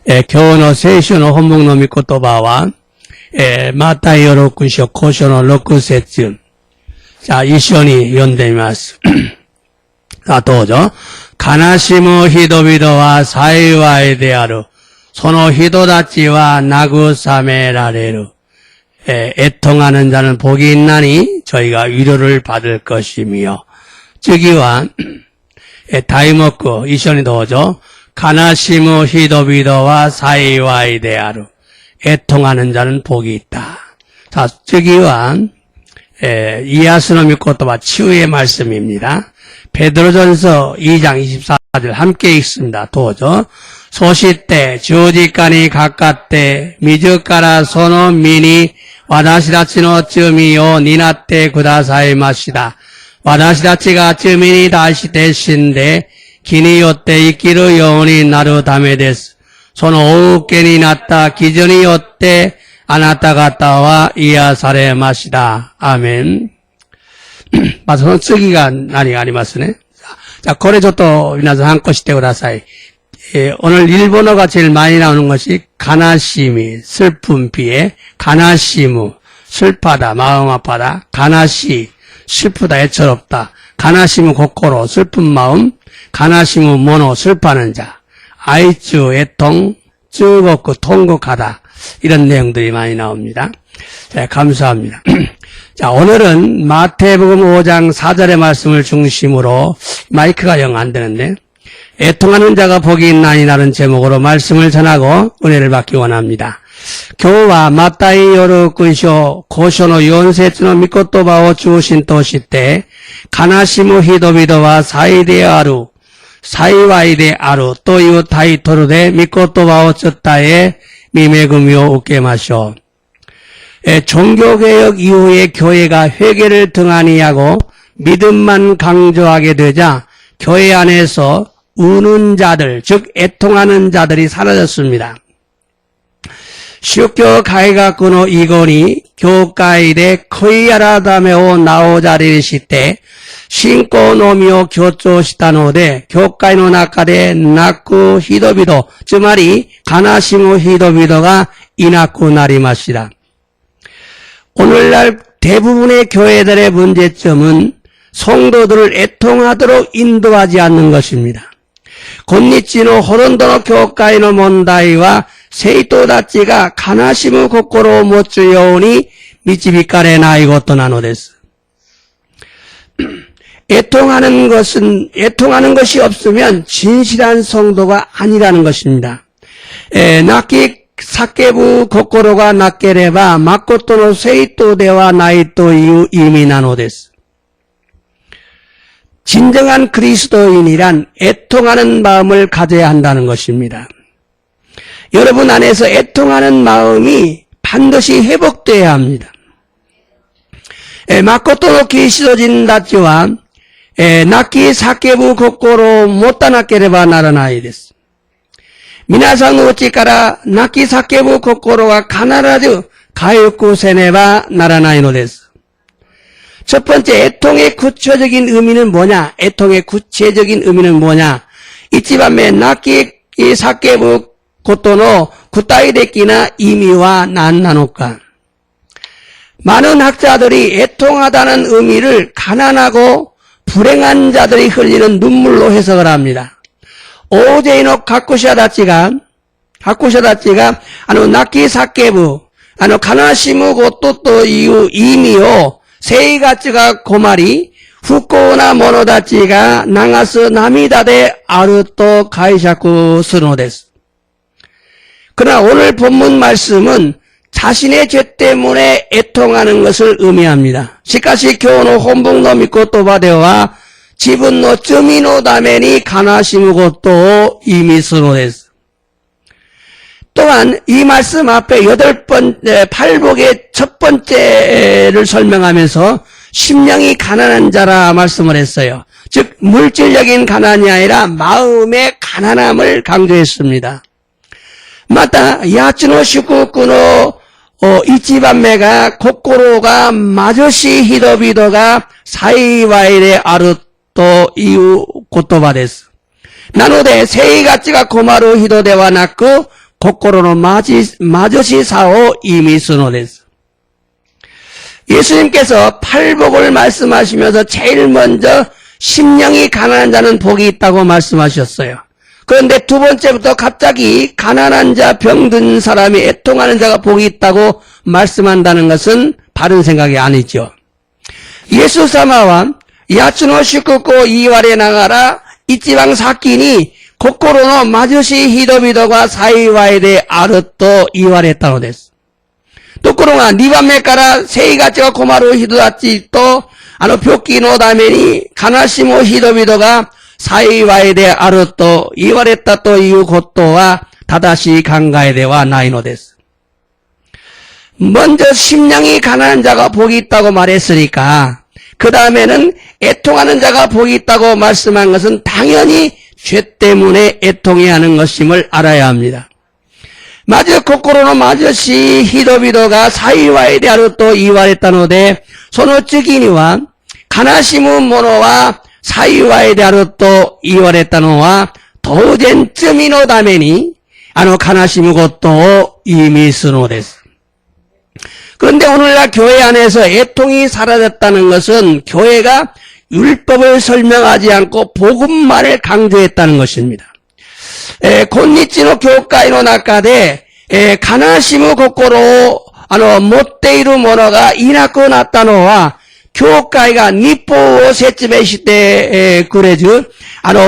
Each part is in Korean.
今日の聖書の本文の御言葉は、マタイ6章5章の6節。じゃあ一緒に読んでみます。さあどうぞ。悲しむ人々は幸いである。その人たちは慰められる。애통하는 자는 복이 있나니 저희가 위로를 받을 것이며.次は 다이 먹고一緒にどうぞ。悲しむ人々は幸いである。애통하는 자는 복이 있다. 자, 저기와 이야스의御言葉 치유의 말씀입니다. 베드로전서 2장 24절 함께 읽습니다. 도저. そして十字架にかかって自らその身に私たちの罪を担ってくださいました。私たちが罪に対して死んで義によって生きるようになるためです。そのお受けになった基準によってあなた方は癒されました。アーメン。まずその次が何がありますね。자、これちょっと皆さん参考してください。오늘 일본어가 제일 많이 나오는 것이 가나시미, 슬픔 비에 가나시무, 슬프다, 마음 아파다, 가나시, 슬프다, 애처롭다, 가나시무 고코로, 슬픈 마음, 가나시무 모노, 슬퍼하는 자, 아이쭈, 애통, 즐겁고 통곡하다 이런 내용들이 많이 나옵니다. 자, 감사합니다. 자, 오늘은 마태복음 5장 4절의 말씀을 중심으로 마이크가 영 안 되는데 애통하는 자가 복이 있나니 라는 제목으로 말씀을 전하고 은혜를 받기 원합니다. 今日はマタイ6章5章の4節の御言葉を中心として悲しむ人々は幸いであるというタイトルで御言葉を伝え御恵みを受けましょう。 종교개혁 이후에 교회가 회개를 등한히 하고 믿음만 강조하게 되자 교회 안에서 우는 자들, 즉 애통하는 자들이 사라졌습니다. 宗教改革の以後に教会で悔い改めを直ざりにして信仰のみを強調したので教会の中で泣く人々、つまり悲しむ人々がいなくなりました. 오늘날 대부분의 교회들의 문제점은 성도들을 애통하도록 인도하지 않는 것입니다. 今日のほとんどの教会の問題は生徒たちが悲しむ心を持つように導かれないことなのです。 애통하는 것이 없으면 진실한 성도가 아니라는 것입니다. 泣き叫ぶ心がなければ誠の生徒ではないという意味なのです。 진정한 그리스도인이란 애통하는 마음을 가져야 한다는 것입니다. 여러분 안에서 애통하는 마음이 반드시 회복되어야 합니다. 誠のキリスト人たちは泣き叫ぶ心を持たなければならないです。 皆さんのうちから泣き叫ぶ心が必ず回復せねばならないのです。 첫 번째, 애통의 구체적인 의미는 뭐냐? 애통의 구체적인 의미는 뭐냐? 이치반메泣き叫ぶことの具体的な意味は何なのか? 많은 학자들이 애통하다는 의미를 가난하고 불행한 자들이 흘리는 눈물로 해석을 합니다. 大勢の学者たちが泣き叫ぶ、悲しむことという意味を生活が困り、不幸な者たちが流す涙であると解釈するのです。 그러나 오늘 본문 말씀은 자신의 죄 때문에 애통하는 것을 의미합니다. しかし今日の本文の御言葉では自分の罪のために悲しむことを意味するのです。 또한 이 말씀 앞에 8복의 첫 번째를 설명하면서 심령이 가난한 자라 말씀을 했어요. 즉 물질적인 가난이 아니라 마음의 가난함을 강조했습니다. また八つの祝福の一番目が心が貧しい人々が幸いであるという言葉です。なので生活が困る人ではなく心の貧しさを意味するのです。 예수님께서 팔복을 말씀하시면서 제일 먼저 심령이 가난한 자는 복이 있다고 말씀하셨어요. 그런데 두 번째부터 갑자기 가난한 자, 병든 사람이 애통하는 자가 복이 있다고 말씀한다는 것은 바른 생각이 아니죠. 예수様は八つの祝福を言い割れながら一番先に心の貧しい人々が幸いであると言われたのです。ところが2番目から生活が困る人たちと病気のために悲しむ人々が幸いであると言われたということは正しい考えではないのです。 먼저 심령이 가난한 자가 복이 있다고 말했으니까 그 다음에는 애통하는 자가 복이 있다고 말씀한 것은 당연히 죄 때문에 애통해야 하는 것임을 알아야 합니다. まず心の貧しい人々が幸いであると言われたので、その次には悲しむ者は幸いであると言われたのは当然罪のために悲しむことを意味するのです。 그런데 오늘날 교회 안에서 애통이 사라졌다는 것은 교회가 율법을 설명하지 않고 복음만을 강조했다는 것입니다. 今日の教会の中で悲しむ心を持っている者がいなくなったのは教会が日報を説明してくれず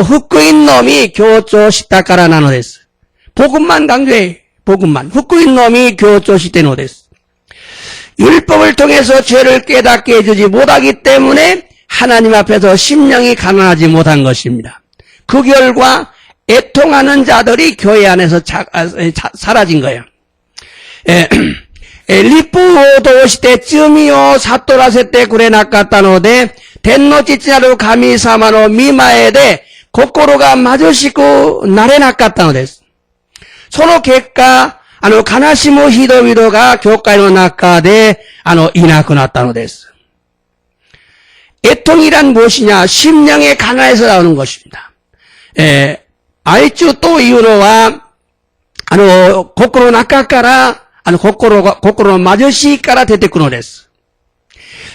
福音のみ強調したからなのです。 복음만 강조해. 복음만.福音のみ強調してのです。 율법을 통해서 죄를 깨닫게 해주지 못하기 때문에 하나님 앞에서 심령이 가난하지 못한 것입니다. 그 결과 애통하는 자들이 교회 안에서 사라진 거예요. 立法を通して罪を悟らせてくれなかったので、天の父なる神様の御前で心が貧しくなれなかったのです。その結果、悲しむ人々が教会の中でいなくなったのです。 애통이란 무엇이냐? 심령의 가난에서 나오는 것입니다. 愛中というのは心の中から心の貧しいから出てくるのです。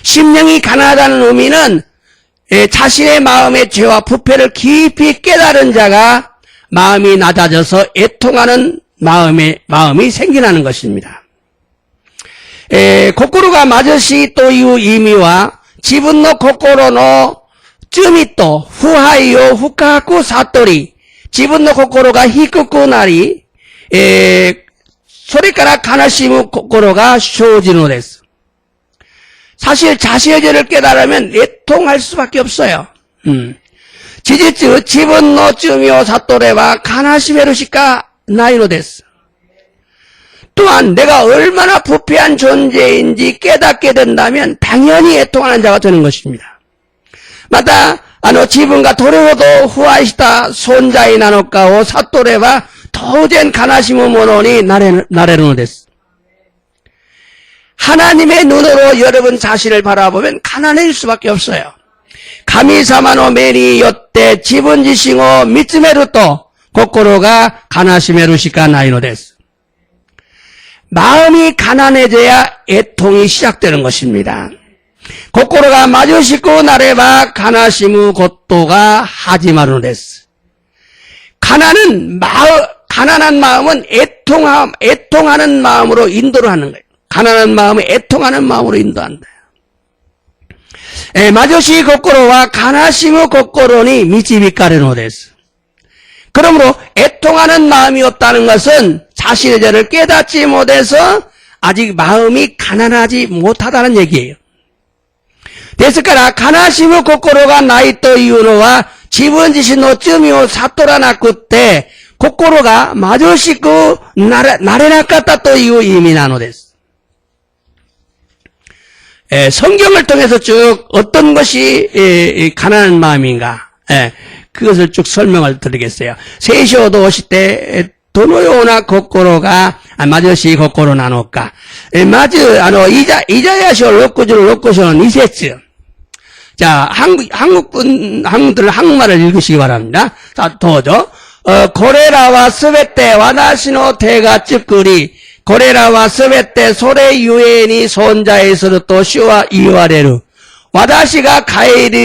심령이 가난하다는 의미는 자신의 마음의 죄와 부패를 깊이 깨달은 자가 마음이 낮아져서 애통하는 마음이 생겨나는 것입니다. 心が貧しいという意味は自分の心の罪と腐敗を深く悟り、自分の心が低くなり、それから悲しむ心が生じるのです。 사실 자신의 죄를 깨달으면 애통할 수밖에 없어요. 事実、自分の罪を悟れば悲しめるしかないのです。 또한 내가 얼마나 부패한 존재인지 깨닫게 된다면 당연히 애통하는 자가 되는 것입니다. また自分がどれほど腐敗した存在なのかを悟れば当然悲しむものになれるのです。 하나님의 눈으로 여러분 자신을 바라보면 가난해질 수밖에 없어요. 神様の目によって自分自身を見つめると心が悲しめるしかないのです。 마음이 가난해져야 애통이 시작되는 것입니다. 心が貧しくなれば悲しむことが始まるのです。 가난한 마음은 애통하는 마음으로 인도를 하는 거예요. 가난한 마음은 애통하는 마음으로 인도한다. 貧しい心は悲しむ心に導かれるのです。 그러므로 애통하는 마음이 없다는 것은 자신의 죄를 깨닫지 못해서 아직 마음이 가난하지 못하다는 얘기예요. ですから悲しむ心がないというのは自分自身の罪を悟らなくって心が貧しくなれなかったという意味なのです。 성경을 통해서 쭉 어떤 것이 가난한 마음인가 그것을 쭉 설명을 드리겠어요. 聖書を通してどのような心が貧しい心なのか。まずイザヤ書66章の2節。 자, 한국들 한국말을 읽으시기 바랍니다. 자, 도죠. これらはすべて私の手が作り、これらはすべてそれゆえに存在すると主は言われる。私が顧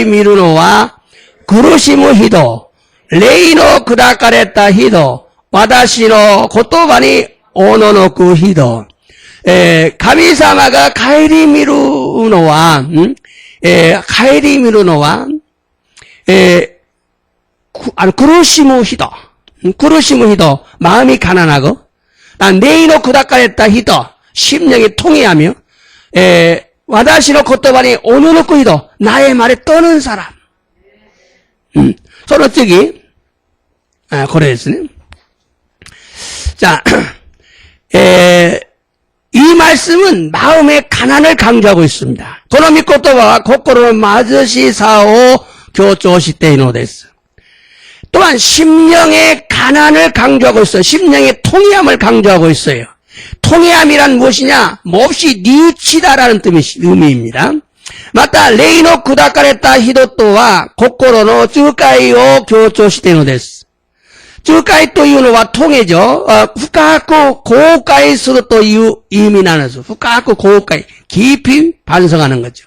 みるのは、苦しむ人、霊の砕かれた人、私の言葉におののく人、神様が顧みるのは、顧みるのは、苦しむ人、마음이 가난하고,霊の砕かれた人、심령이 통해하며, 私の言葉におののく人、나의 말에 떠는 사람. その次、これですね。자, 이 말씀은 마음의 가난을 강조하고 있습니다. この御言葉は心の貧しさを強調しているのです. 또한 심령의 가난을 강조하고 있어요. 심령의 통회함을 강조하고 있어요. 통회함이란 무엇이냐? 몹시 뉘우치다라는 의미입니다. また、霊の砕かれた人とは、心の仲介を強調しているのです。仲介というのは통해죠. 深く後悔するという意味なんです。深く後悔, 깊이 반성하는 거죠.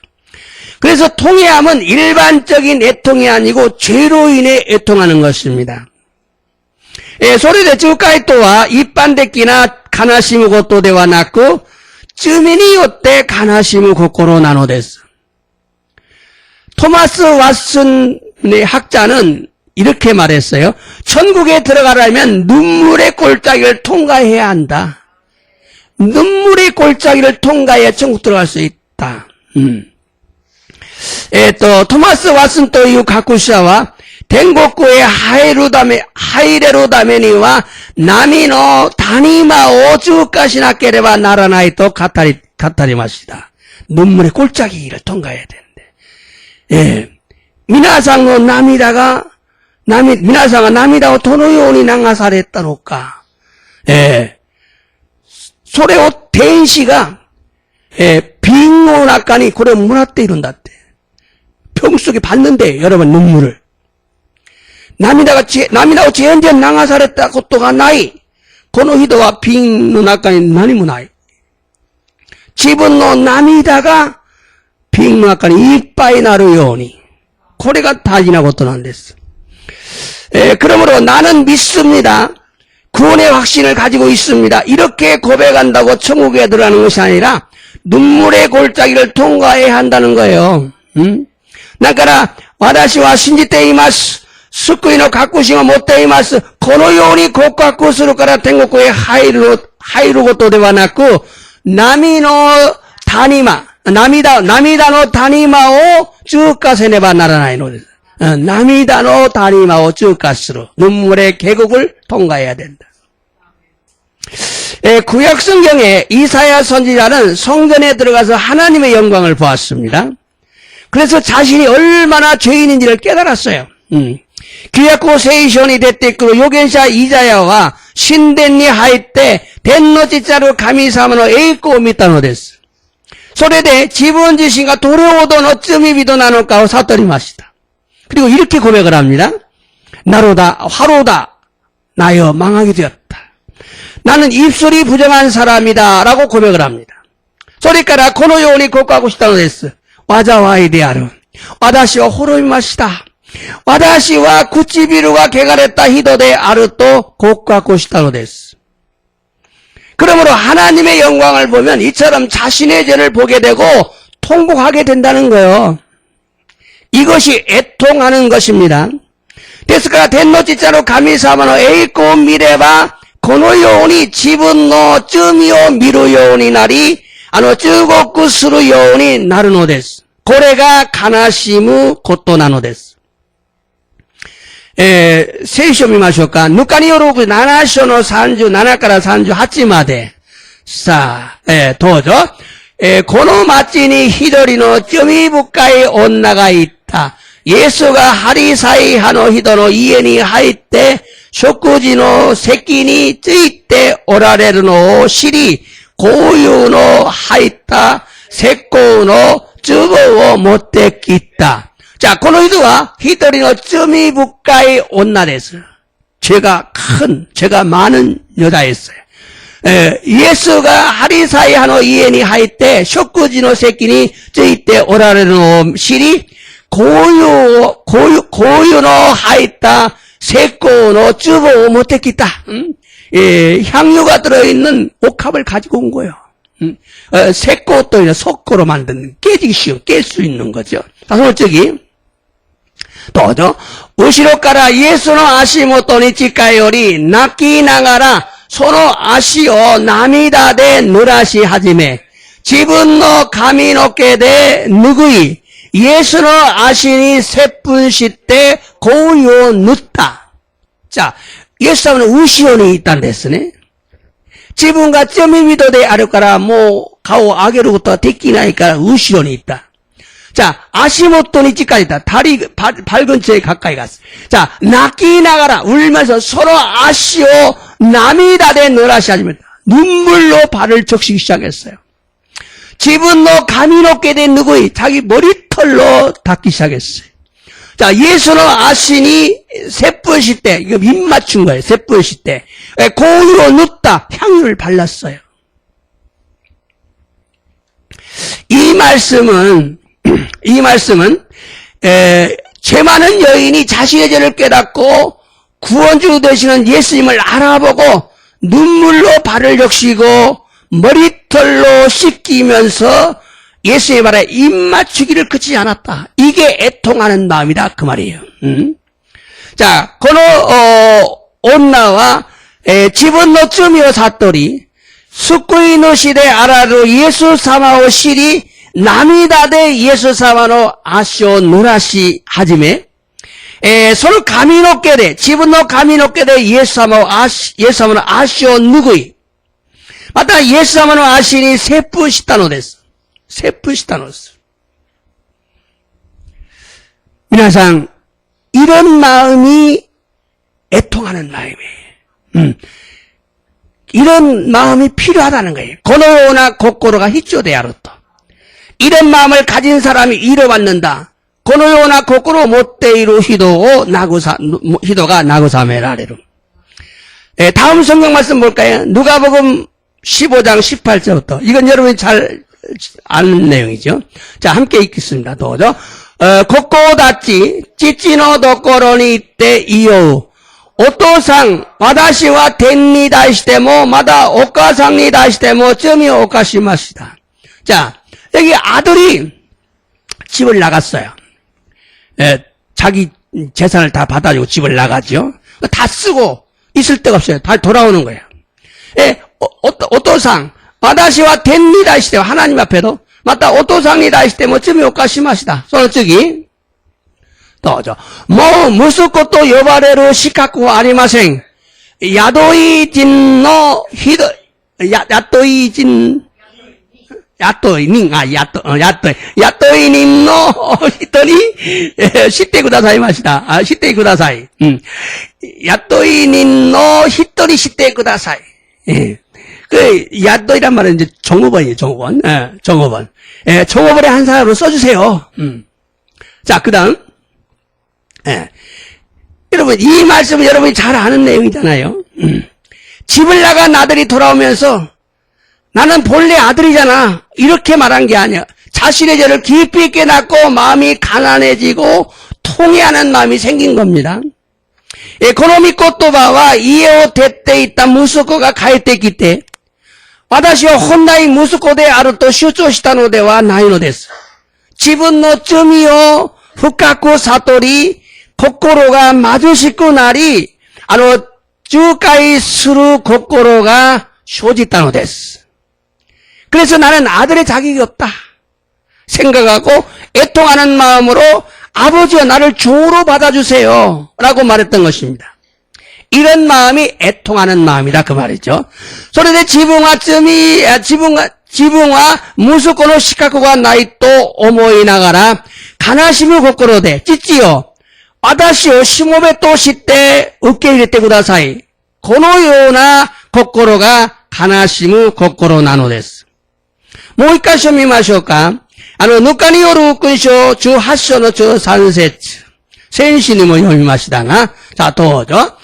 그래서 통회함은 일반적인 애통이 아니고 죄로 인해 애통하는 것입니다. それで仲介とは一般的な悲しむことではなく、罪によって悲しむ心なのです. 토마스 왓슨의 학자는 이렇게 말했어요. 천국에 들어가려면 눈물의 골짜기를 통과해야 한다. 눈물의 골짜기를 통과해야 천국 들어갈 수 있다. トマス・ワスンという学者は、天国へ入れるためには、波の谷間を通過しなければならないと語りました. 눈물의 골짜기를 통과해야 되는데. 皆さんの涙が、皆さんが涙をどのように流されたのか。それを天使が、瓶の中にこれをもらっているんだって. 병 속에 받는데, 여러분, 눈물을. 涙を全然流されたことがない。この人は瓶の中に何もない。自分の涙が瓶の中にいっぱいになるように。これが大事なことなんです。그러므로 나는 믿습니다. 구원의 확신을 가지고 있습니다. 이렇게 고백한다고 천국에 들어가는 것이 아니라 눈물의 골짜기를 통과해야 한다는 거예요. だから、私は信じています。救いの確信を持っています。このように告白するから天国へ入ることではなく、涙の谷間を通過せねばならないのです。涙の谷間を通過する. 눈물의 계곡을 통과해야 된다. 구약 성경에 이사야 선지자는 성전에 들어가서 하나님의 영광을 보았습니다. 그래서 자신이 얼마나 죄인인지를 깨달았어요. 旧約を聖書に出てくる預言者イザヤは神殿に入って天の父なる神様の栄光を見たのです。それで自分自身がどれほどの罪人なのかを悟りました. 그리고 이렇게 고백을 합니다. 나로다 화로다 나여 망하게 되었다. 나는 입술이 부정한 사람이다 라고 고백을 합니다. それからこのように告白したのです. 災いである. 私は滅びました. 私は唇が汚れた人であると告白したのです. 그러므로 하나님의 영광을 보면 이처럼 자신의 죄를 보게 되고 통곡하게 된다는 거예요. 이것이 애통하는 것입니다. ですから天の父なる神様の栄光を見ればこのように自分の罪を見るようになり忠告するようになるのです。これが悲しむことなのです。聖書見ましょうか。ヌカによる7章の37から38まで。さあ、どうぞ。この町に一人の罪深い女がいた。イエスがハリサイ派の人の家に入って、食事の席についておられるのを知り、香油の入った石膏の壺を持ってきた。자、この人は一人の罪深い女です。 죄가 많은 여자였어요. 예수가 하리사이 하노 이엔이 하이때 쇼쿠지노 새끼니 저이때 오라르노 실이 고유노 하이다 세코노 쯔보 못했겠다. 향유가 들어있는 옥합을 가지고 온 거예요. 세코 또 석고로 만든 깨지기 쉬운 깰 수 있는 거죠. 솔직히 또죠. 우시로까라 예수노 아시모토니 치카요리 나키나가라 소노 아시오 나미다데 누라시 하지메 지분노 가미노케데 누구이 예수노 아시니 세분시때 고요 늦다. 자, 예수님은 우시오니 있다는 데스네. 지분가 점이미도데 아르까라 가오 아게로부터 데끼나이까 우시오니 있다. 자, 아시모토니 찌까지다. 발 근처에 가까이 갔어. 자, 나끼 나가라. 울면서 서로 아시오 나미다데 너라시 하지면 눈물로 발을 적시기 시작했어요. 지분노 가미롭게 된 누구이 자기 머리털로 닦기 시작했어요. 자, 예수는 아시니 세뿌시 때, 이거 입 맞춘 거예요. 세뿌시 때. 고유로 눕다. 향유를 발랐어요. 이 말씀은, 죄 많은 여인이 자신의 죄를 깨닫고 구원주 되시는 예수님을 알아보고 눈물로 발을 적시고 머리털로 씻기면서 예수의 말에 입 맞추기를 그치지 않았다. 이게 애통하는 마음이다. 그 말이에요. 자, 온나와 지분노 쯤이오 사토리 스쿠이노 시대 아라루 예수 사마오 시리 나미다데 예수 사마노 아쇼 누라시 하지메 서로 감이 높게 돼 지분노 감이 높게 돼 예수 사마노 아쇼 누구이 맞다 예수 사마노 아시니 세프 시타노 됐어. 세프 시타노스.皆さん 이런 마음이 애통하는 마음이에요. 이런 마음이 필요하다는 거예요. 고노요나 고코로가 히초데 아르토. 이런 마음을 가진 사람이 이뤄받는다. 고노요나 고코로 못데이루 히도가 나고사메라레루. 다음 성경 말씀 볼까요? 누가복음 15장 18절부터. 이건 여러분이 잘 아는 내용이죠. 자, 함께 읽겠습니다. 도저. 고코다치 찌찌노 도코로니 이때 이요. 오토상 와다시와 텐니 다시테모 마다 오카상니 다시테모 쯤이 오카시마시다. 자, 여기 아들이 집을 나갔어요. 자기 재산을 다 받아주고 집을 나가죠. 다 쓰고 있을 데가 없어요. 다 돌아오는 거예요. 오토상 와다시와 텐니 다시테 하나님 앞에도 맞다 오토상니 다시테 뭐 쯤이 오카시마시다. 솔직히 또죠. 무슨 것도 여바레로 시카쿠 아리마생 야도이진노 히도 야도이님노 히토니 시테 구다사이 마시다. 시테 구다사이. 야도이님노 히토니 시테 구다사이. 그 야도이란 말은 이제 종업원이에요. 종업원. 종업원. 종업원의 한 사람으로 써주세요. 자, 그다음. 여러분, 이 말씀은 여러분이 잘 아는 내용이잖아요. 집을 나간 아들이 돌아오면서 나는 본래 아들이잖아. 이렇게 말한 게 아니야. 자신의 죄를 깊이 깨닫고 마음이 가난해지고 통회하는 마음이 생긴 겁니다. 고노미코토바와 이에오 데때 있다 무스코가 가이테키 때 와다시와 혼나이 무스코데 아르토 슈초시타노데와 나이노데스. 지분노 쯤이요 후카쿠 사토리 고코로가 마주시고 나리 주가이 스루 고코로가 쇼지타노 데스. 그래서 나는 아들의 자격이 없다 생각하고 애통하는 마음으로 아버지와 나를 종으로 받아주세요 라고 말했던 것입니다. 이런 마음이 애통하는 마음이다 그 말이죠. 소리대 지붕아 무스코노 시카쿠가 나이또 오모이나가라 가나시무 고코로데 찌찌요 와다시오 시모베 또시때 으깨이레때 구다사이 고노요나 고코로가 가나시무 고코로 나노데스. もう一箇所見ましょうか。ぬかによる勲章18章の13節。先週にも読みましたが、さあ、どうぞ。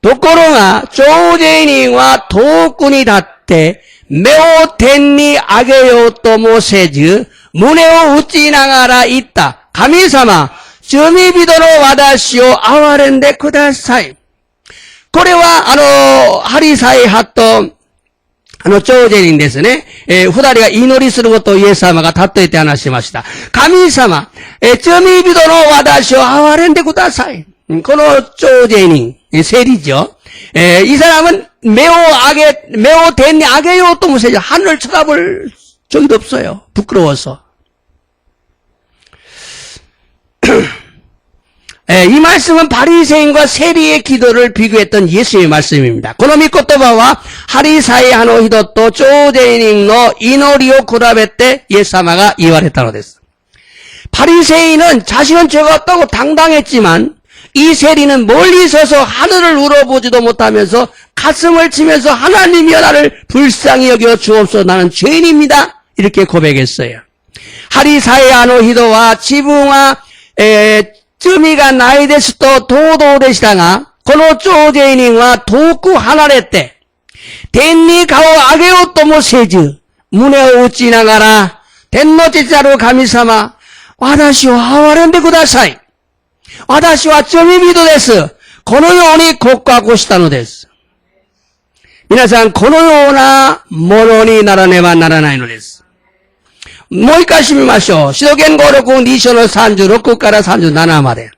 ところが、徴税人は遠くに立って、目を天に上げようともせず、胸を打ちながら言った。神様、罪人の私を憐れんでください。これは、ハリサイ派と、徴税人ですね。二人が祈りすることをイエス様が例えて話しました。神様、罪人の私を憐れんでください。この徴税人, 세리죠. 이 사람은目を天に上げようとも세죠. 하늘을 쳐다볼 적이 없어요. 부끄러워서. 이 말씀은 바리새인과 세리의 기도를 비교했던 예수의 말씀입니다. この御言葉はハリサイ派の人と徴税人の祈りを比べてイエス様が言われたのです. 바리새인은 자신은 죄가 없다고 당당했지만 이 세리는 멀리 서서 하늘을 우러보지도 못하면서 가슴을 치면서 하나님이여 나를 불쌍히 여겨 주옵소서 나는 죄인입니다. 이렇게 고백했어요. 하리사야の人は自分は罪がないですと堂々でしたが、この徴税人は遠く離れて天に顔を上げようともせず胸を打ちながら天の父なる神様、私を憐れんでください。私は罪人です。このように告白したのです。皆さん、このようなものにならねばならないのです。もう一回してみましょう。使徒言語録2章の36から37まで。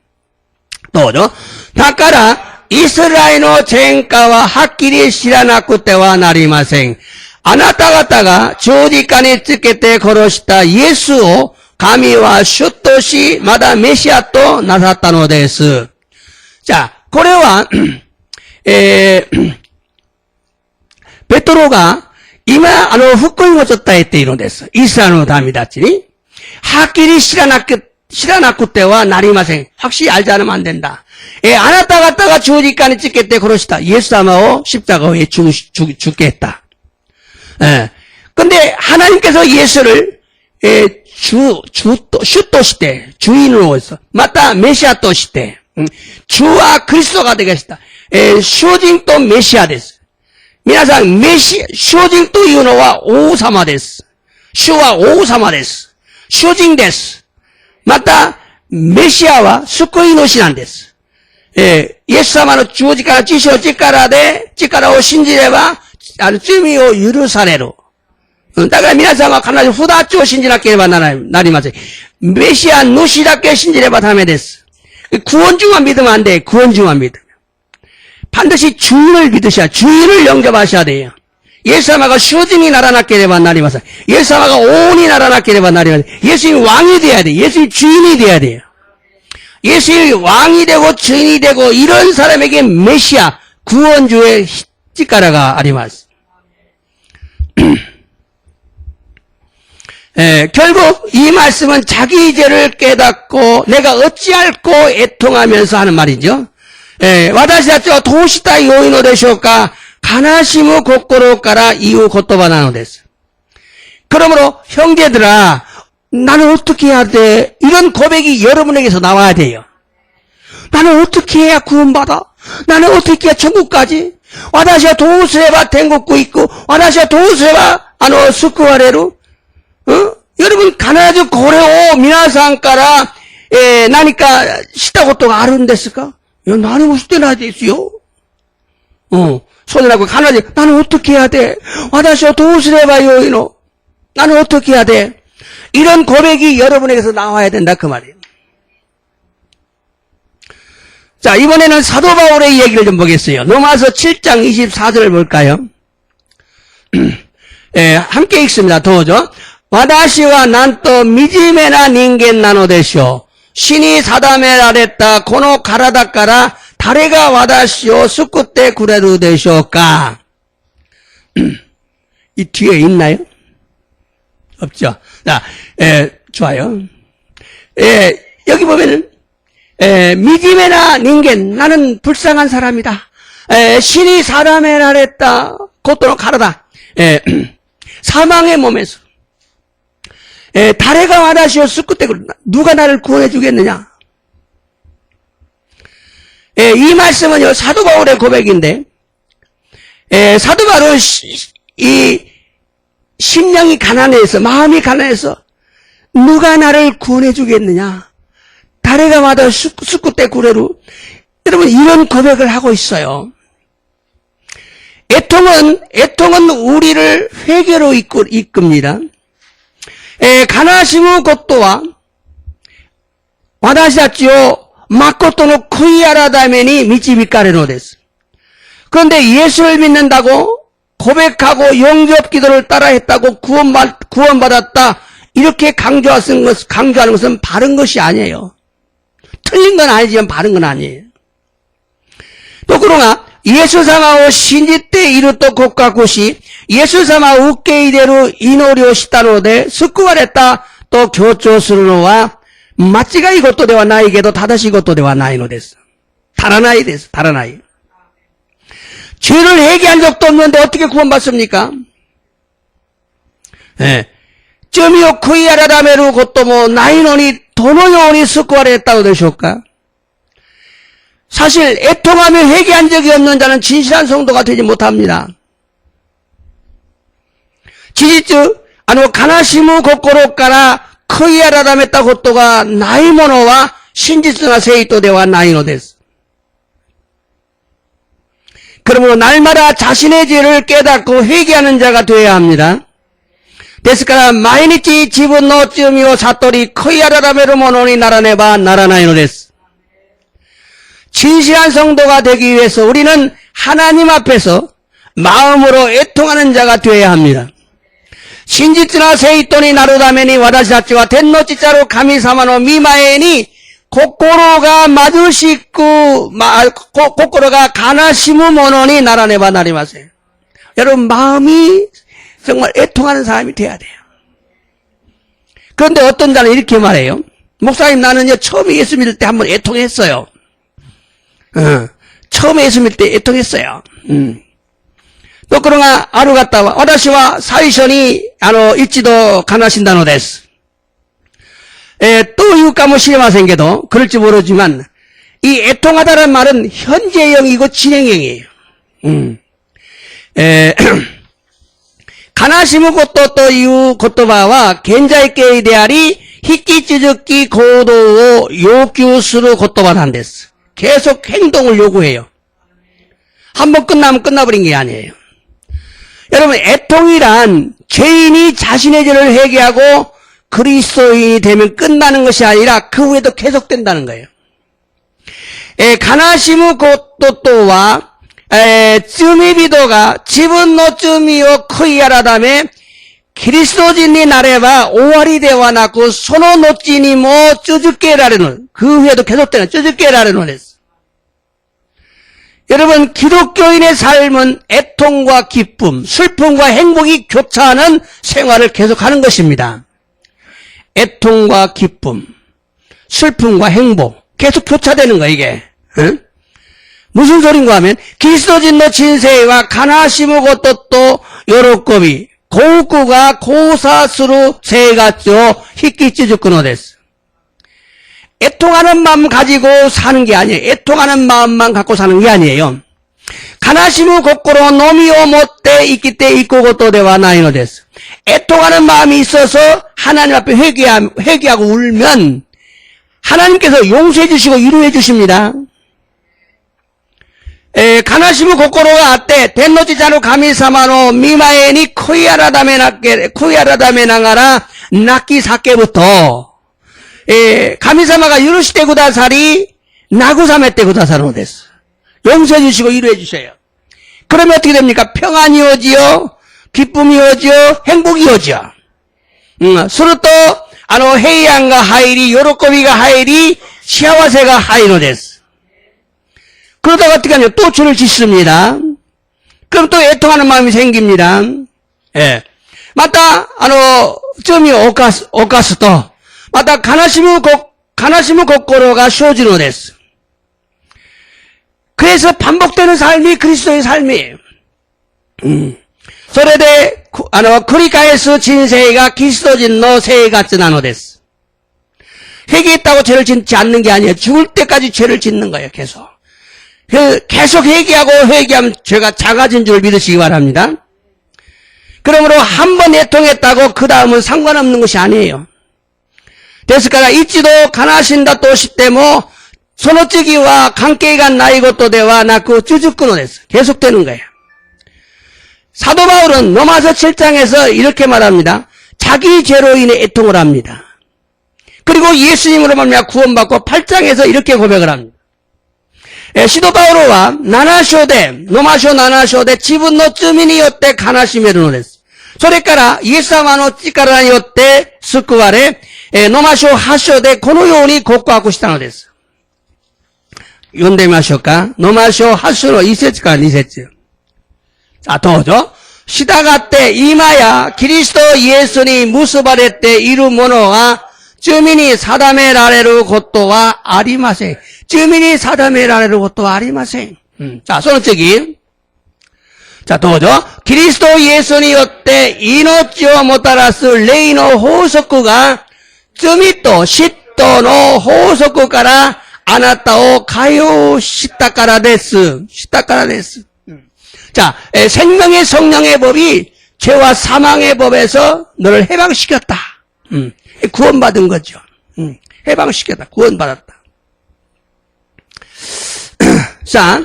どうぞ。だから、イスラエルの天下ははっきり知らなくてはなりません。あなた方が十字架につけて殺したイエスを神は主とし、まだメシアとなさったのです。じゃあ、これは、ペトロが、今、福音をちょっと伝えているのです。イスラエルの民たちに。はっきり知らなくてはなりません。확실히 알지 않으면 안 된다. あなた方が十字架につけて殺したイエス様を십자가 위에 죽게 했다. 근데 하나님께서 예수를, 주として、주인으로 해서, 마다 메시아として、주와 그리스도가 되겠다. 主人とメシアです。皆さん、主人というのは王様です。主は王様です。主人です。また、メシアは救い主なんです。イエス様の十字架の血の力を信じれば、罪を許される。だから皆さんは必ず不立ちを信じなければなりません。メシア主だけ信じればダメです。구원주만 믿으면 안 돼. 구원주만 믿으면. 반드시 주인을 믿으셔야, 주인을 영접하셔야 돼요. 예수님가 수진이 날아나ければなりません. 예수님가王にならなければなりません. 예수님이 왕이 돼야 돼. 예수님이 주인이 돼야 돼요. 예수님이 왕이 되고 주인이 되고 이런 사람에게 메시아, 구원주의 찌까라가 아리마스. 결국 이 말씀은 자기 죄를 깨닫고 내가 어찌할꼬 애통하면서 하는 말이죠. 私たちはどうしたら良いのでしょうか? 悲しむ心から言う言葉なのです. 그러므로 형제들아, 나는 어떻게 해야 돼? 이런 고백이 여러분에게서 나와야 돼요. 나는 어떻게 해야 구원받아? 나는 어떻게 해야 천국까지? 私はどうすれば天国行く? 私はどうすれば救われる? 여러분, 必ずこれを皆さんから、何かしたことがあるんですか? いや、何もしてないですよ。そうじゃなく、必ず、나는 어떻게 해야 돼? 私はどうすればよいの? 나는 어떻게 해야 돼? 이런 고백이 여러분에게서 나와야 된다, 그 말이에요. 자, 이번에는 사도 바울의 얘기를 좀 보겠어요. 로마서 7장 24절을 볼까요? 함께 읽습니다. 도저. 私はなんと惨めな人間なのでしょう。死に定められたこの体から誰が私を救ってくれるでしょうか? 이 뒤에 있나요? 없죠. 자, 좋아요. 여기 보면은, 미지메나 닌겐, 나는 불쌍한 사람이다. 신이 사람에 나랬다. 곧도로 가르다. 사망의 몸에서. 다레가 와다시오 스쿠테 누가 나를 구원해 주겠느냐? 이 말씀은요, 사도 바울의 고백인데, 사도 바울은 이 심령이 가난해서, 마음이 가난해서, 누가 나를 구원해 주겠느냐? 다리가 마다 숙구 때 구레로. 여러분, 이런 고백을 하고 있어요. 애통은 우리를 회개로 이끕니다. 가나시무 고토와 와다시다치오 마코토노 쿠이아라다메니 미치비카레노 데스. 그런데 예수를 믿는다고 고백하고 영접 기도를 따라했다고 구원받았다. 이렇게 강조하는 것은 바른 것이 아니에요. 틀린 건 아니지만 바른 건 아니에요. 또 그러나 예수様を信じていると告白し、イエス様を受け入れる祈りをしたので、救われたと強調するのは、間違い事ではないけど、正しいことではないのです。足らないです。足らない。죄를 회개한 적도 없는데 어떻게 구원받습니까? 예. 罪を悔い改めることもないのに、どのように救われたのでしょうか? 사실 애통하며 회개한 적이 없는 자는 진실한 성도가 되지 못합니다. 지지츠, 가나시무 고코로から悔い改めたことがない者は真実な生徒ではないのです. 그러므로 날마다 자신의 죄를 깨닫고 회개하는 자가 되어야 합니다. ですから毎日自分の罪を悟り悔い改める者にならねばならないのです. 진실한 성도가 되기 위해서 우리는 하나님 앞에서 마음으로 애통하는 자가 되어야 합니다. 真実な生徒になるために私たちは天の父なる神様の御前に心が貧しく、心が悲しむものにならねばなりません. 여러분 마음이 정말 애통하는 사람이 돼야 돼요. 그런데 어떤 자는 이렇게 말해요. 목사님 나는요 처음에 예수 믿을 때 한번 애통했어요. 처음에 예수 믿을 때 애통했어요. 또 그러나 아루 갔다 와. 私は最初に一度悲しんだのです. 또言うかもしれませんけど 그럴지 모르지만 이 애통하다는 말은 현재형이고 진행형이에요. 悲しむことという言葉は現在形であり引き続き行動を要求する言葉なんです. 계속 행동을 요구해요. 한번 끝나면 끝나버린 게 아니에요. 여러분 애통이란 죄인이 자신의 죄를 회개하고 그리스도인이 되면 끝나는 것이 아니라 그 후에도 계속된다는 거예요. 가나시무 고토토와罪人が自分の罪を悔い改めキリスト人になれば終わりではなくその後にも続けられる그 후에도 계속되는続けられるのです. 여러분 기독교인의 삶은 애통과 기쁨, 슬픔과 행복이 교차하는 생활을 계속하는 것입니다. 애통과 기쁨, 슬픔과 행복 계속 교차되는 거예요 이게. 응? 무슨 소린가 하면 그리스도인의 진세와 가나시무 고토토 요로코비 고우쿠가 고사스루 세가죠 히키치즈쿠노 데스. 애통하는 마음 가지고 사는 게 아니에요. 애통하는 마음만 갖고 사는 게 아니에요. 가나시무 고코로 노미오 못때 있기 때 있고 고토 되와 나이노 데스. 애통하는 마음이 있어서 하나님 앞에 회개하고 울면 하나님께서 용서해 주시고 위로해 주십니다. 가나시무 고코로가 아때 덴노지자노 가미사마노 미마에니 코이아라다메 나가라 나키 사케부터 가미사마가 유르시테 구다사리 나구사메테 구다사노 데스. 용서해 주시고 위로해 주셔요. 그러면 어떻게 됩니까? 평안이 오지요, 기쁨이 오지요, 행복이 오지요. 스루토 헤이안가 하이리 요로코비가 하이리 시아와세가 하이노 데스. 그러다가 어떻게 하냐? 또 죄를 짓습니다. 그럼 또 애통하는 마음이 생깁니다. 예. 마다, 점이 오카스 또. 마다, 가나시무 고코로가 쇼지노 데스. 그래서 반복되는 삶이 그리스도의 삶이에요. それで、繰り返す人生がキリスト人の生活なのです. 회개했다고 죄를 짓지 않는 게 아니에요. 죽을 때까지 죄를 짓는 거예요, 계속. 계속 회개하면 죄가 작아진 줄 믿으시기 바랍니다. 그러므로 한 번 애통했다고 그 다음은 상관없는 것이 아니에요.ですから一度悲しんだとしてもその次は関係がないことではなく続くのです。 계속되는 거예요. 사도 바울은 로마서 7장에서 이렇게 말합니다. 자기 죄로 인해 애통을 합니다. 그리고 예수님으로 말미암아 구원받고 8장에서 이렇게 고백을 합니다. 使徒パウロは7章で、ロマ書7章で自分の罪によって悲しめるのです。それからイエス様の力によって救われ、ロマ書8章でこのように告白したのです。読んでみましょうか。ロマ書8章の1節から2節。さあ、どうぞ。従って今やキリストイエスに結ばれている者は罪に定められることはありません。罪に定められることはありません。자、その次。자、どうぞ。キリストイエスによって命をもたらす霊の法則が罪と嫉妬の法則からあなたを解放したからです。したからです。자, 생명의 성령의 법이 죄와 사망의 법에서 너를 해방시켰다. 구원받은 거죠. 해방시켰다. 구원받았다. 자,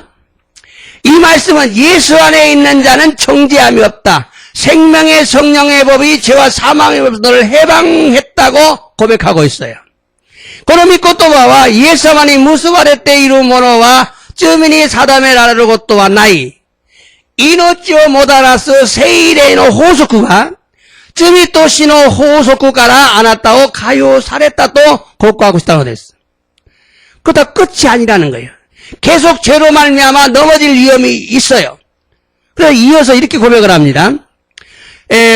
이 말씀은 예수 안에 있는 자는 정죄함이 없다. 생명의 성령의 법이 죄와 사망의 법에서 너를 해방했다고 고백하고 있어요. この御言葉はイエス様に結ばれている者は罪に定められることはない。命をもたらす聖霊の法則が罪と死の法則からあなたを解放されたと告白したのです. 그다 끝이 아니라는 거예요. 계속 죄로 말미암아 넘어질 위험이 있어요. 그래서 이어서 이렇게 고백을 합니다.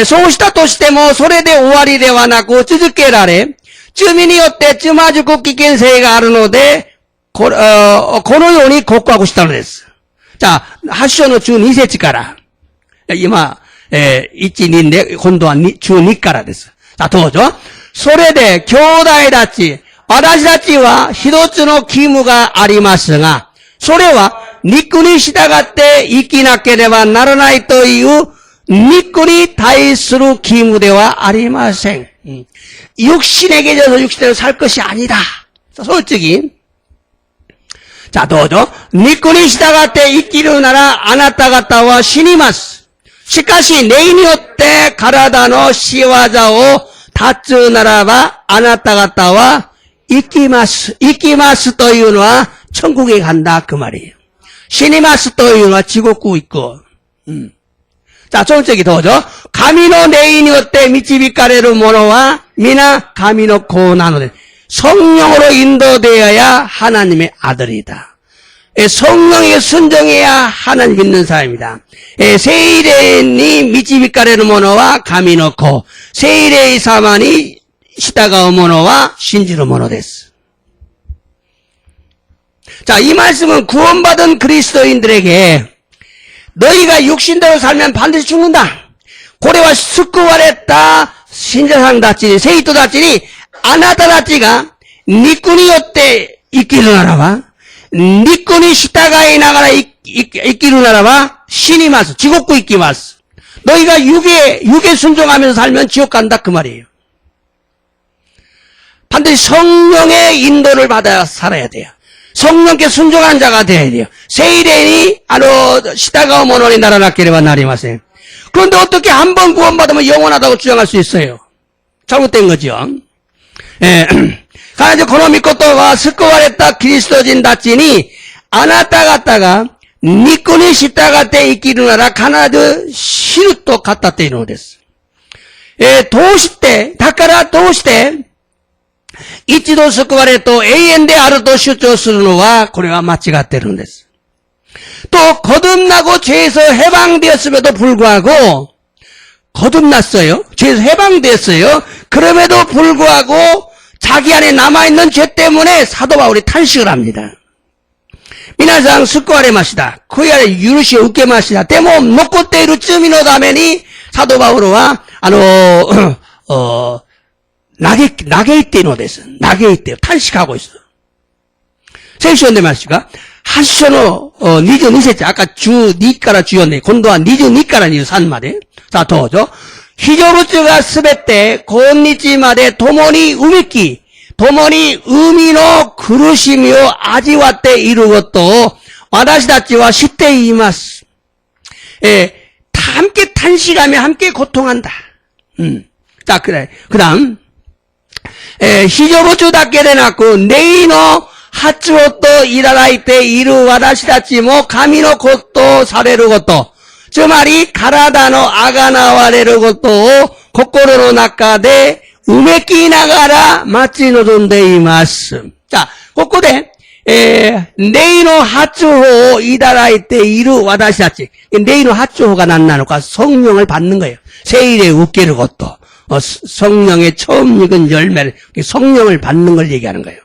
そうしたとしてもそれで終わりではなく続けられ罪によってつまずく危険性があるのでこのように告白したのです. 자, 8章の12節から。今、1、2で、今度は12からです。さあ、どうぞ。それで、兄弟たち、私たちは一つの義務がありますが、それは肉に従って生きなければならないという肉に対する義務ではありません. 육신에게 져서 육신대로 살 것이 아니다. 자, 솔직히. 자, どうぞ。肉に従って生きるならあなた方は死にます。しかし霊によって体の仕業を断つならばあなた方は生きます。生きますというのは천국에 간다 그 말이에요. 死にますというのは地獄行く. 자, 첫째기 どうぞ. 神の霊によって導かれる者は皆神の子なのです. 성령으로 인도되어야 하나님의 아들이다. 성령에 순종해야 하나님 믿는 사람입니다. 세일에導かれる者は神の子、聖霊様に従う者は信じる者です. 자, 이 말씀은 구원받은 그리스도인들에게 너희가 육신대로 살면 반드시 죽는다. 고래와救われた信者さんたち、生徒たちにあなたたちが肉によって生きるならば、肉に従いながら生きるならば死にます。地獄行きます. 너희가 육에 순종하면서 살면 지옥 간다 그 말이에요. 반드시 성령의 인도를 받아 살아야 돼요. 성령께 순종한 자가 되어야 돼요. 세일에従う者にならなければなりません. 그런데 어떻게 한 번 구원받으면 영원하다고 주장할 수 있어요? 잘못된 거죠. 彼女この御言葉は救われたキリスト人たちにあなた方が肉に従って生きるなら必ず死ぬと語っているのです。だからどうして一度救われると永遠であると主張するのはこれは間違っているんです。 또 거듭나고 죄에서 해방되었음에도 불구하고 거듭났어요. 죄에서 해방됐어요. 그럼에도 불구하고 자기 안에 남아있는 죄 때문에 사도 바울이 탄식을 합니다. 皆さん救われました。悔い改め許しを受けました。でも残っている罪のためにサドバウロは嘆いているのです。嘆いて탄식하고 있어요. 聖書読んでみましょうか。発祥の22節、赤12から14で、今度は22から23まで。さあ、どうぞ。非常物がすべて今日まで共にうめき、共に海の苦しみを味わっていることを私たちは知っています。함께 탄식하며 함께 고통한다. 자, 그래. 그 다음. 非常物だけでなく、霊の発をといただいている私たちも神のことをされること。つまり、体のあがなわれることを心の中でうめきながら待ち望んでいます。じゃあ、ここで、霊の発報をいただいている私たち。霊の発報が何なのか? 성령을 받는 거예요. 세일에 웃기는 것도. 성령의 처음 익은 열매를, 성령을 받는 걸 얘기하는 거예요.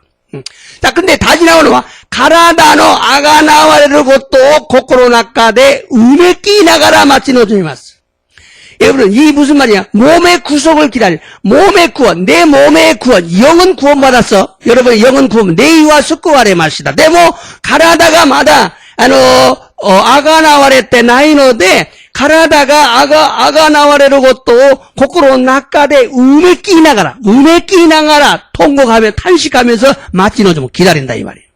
자, 근데 다시 나오는 와, 가라다노 아가나와레를 것도 고코로 나카데 우메끼 나가라 마치노주니마스. 여러분, 이 무슨 말이야? 몸의 구속을 기다려. 몸의 구원, 내 몸의 구원, 영은 구원받았어. 여러분, 영은 구원, 내이와 숙구와레 마시다. 내 몸, 가라다가 마다, 아가나와레 때 나이노데, 가라다가 아가나와레를 것도 고코로 나카데 우메끼 나가라. 우메끼 나가라. 통곡하며, 탄식하면서 마치노주면 기다린다, 이 말이에요.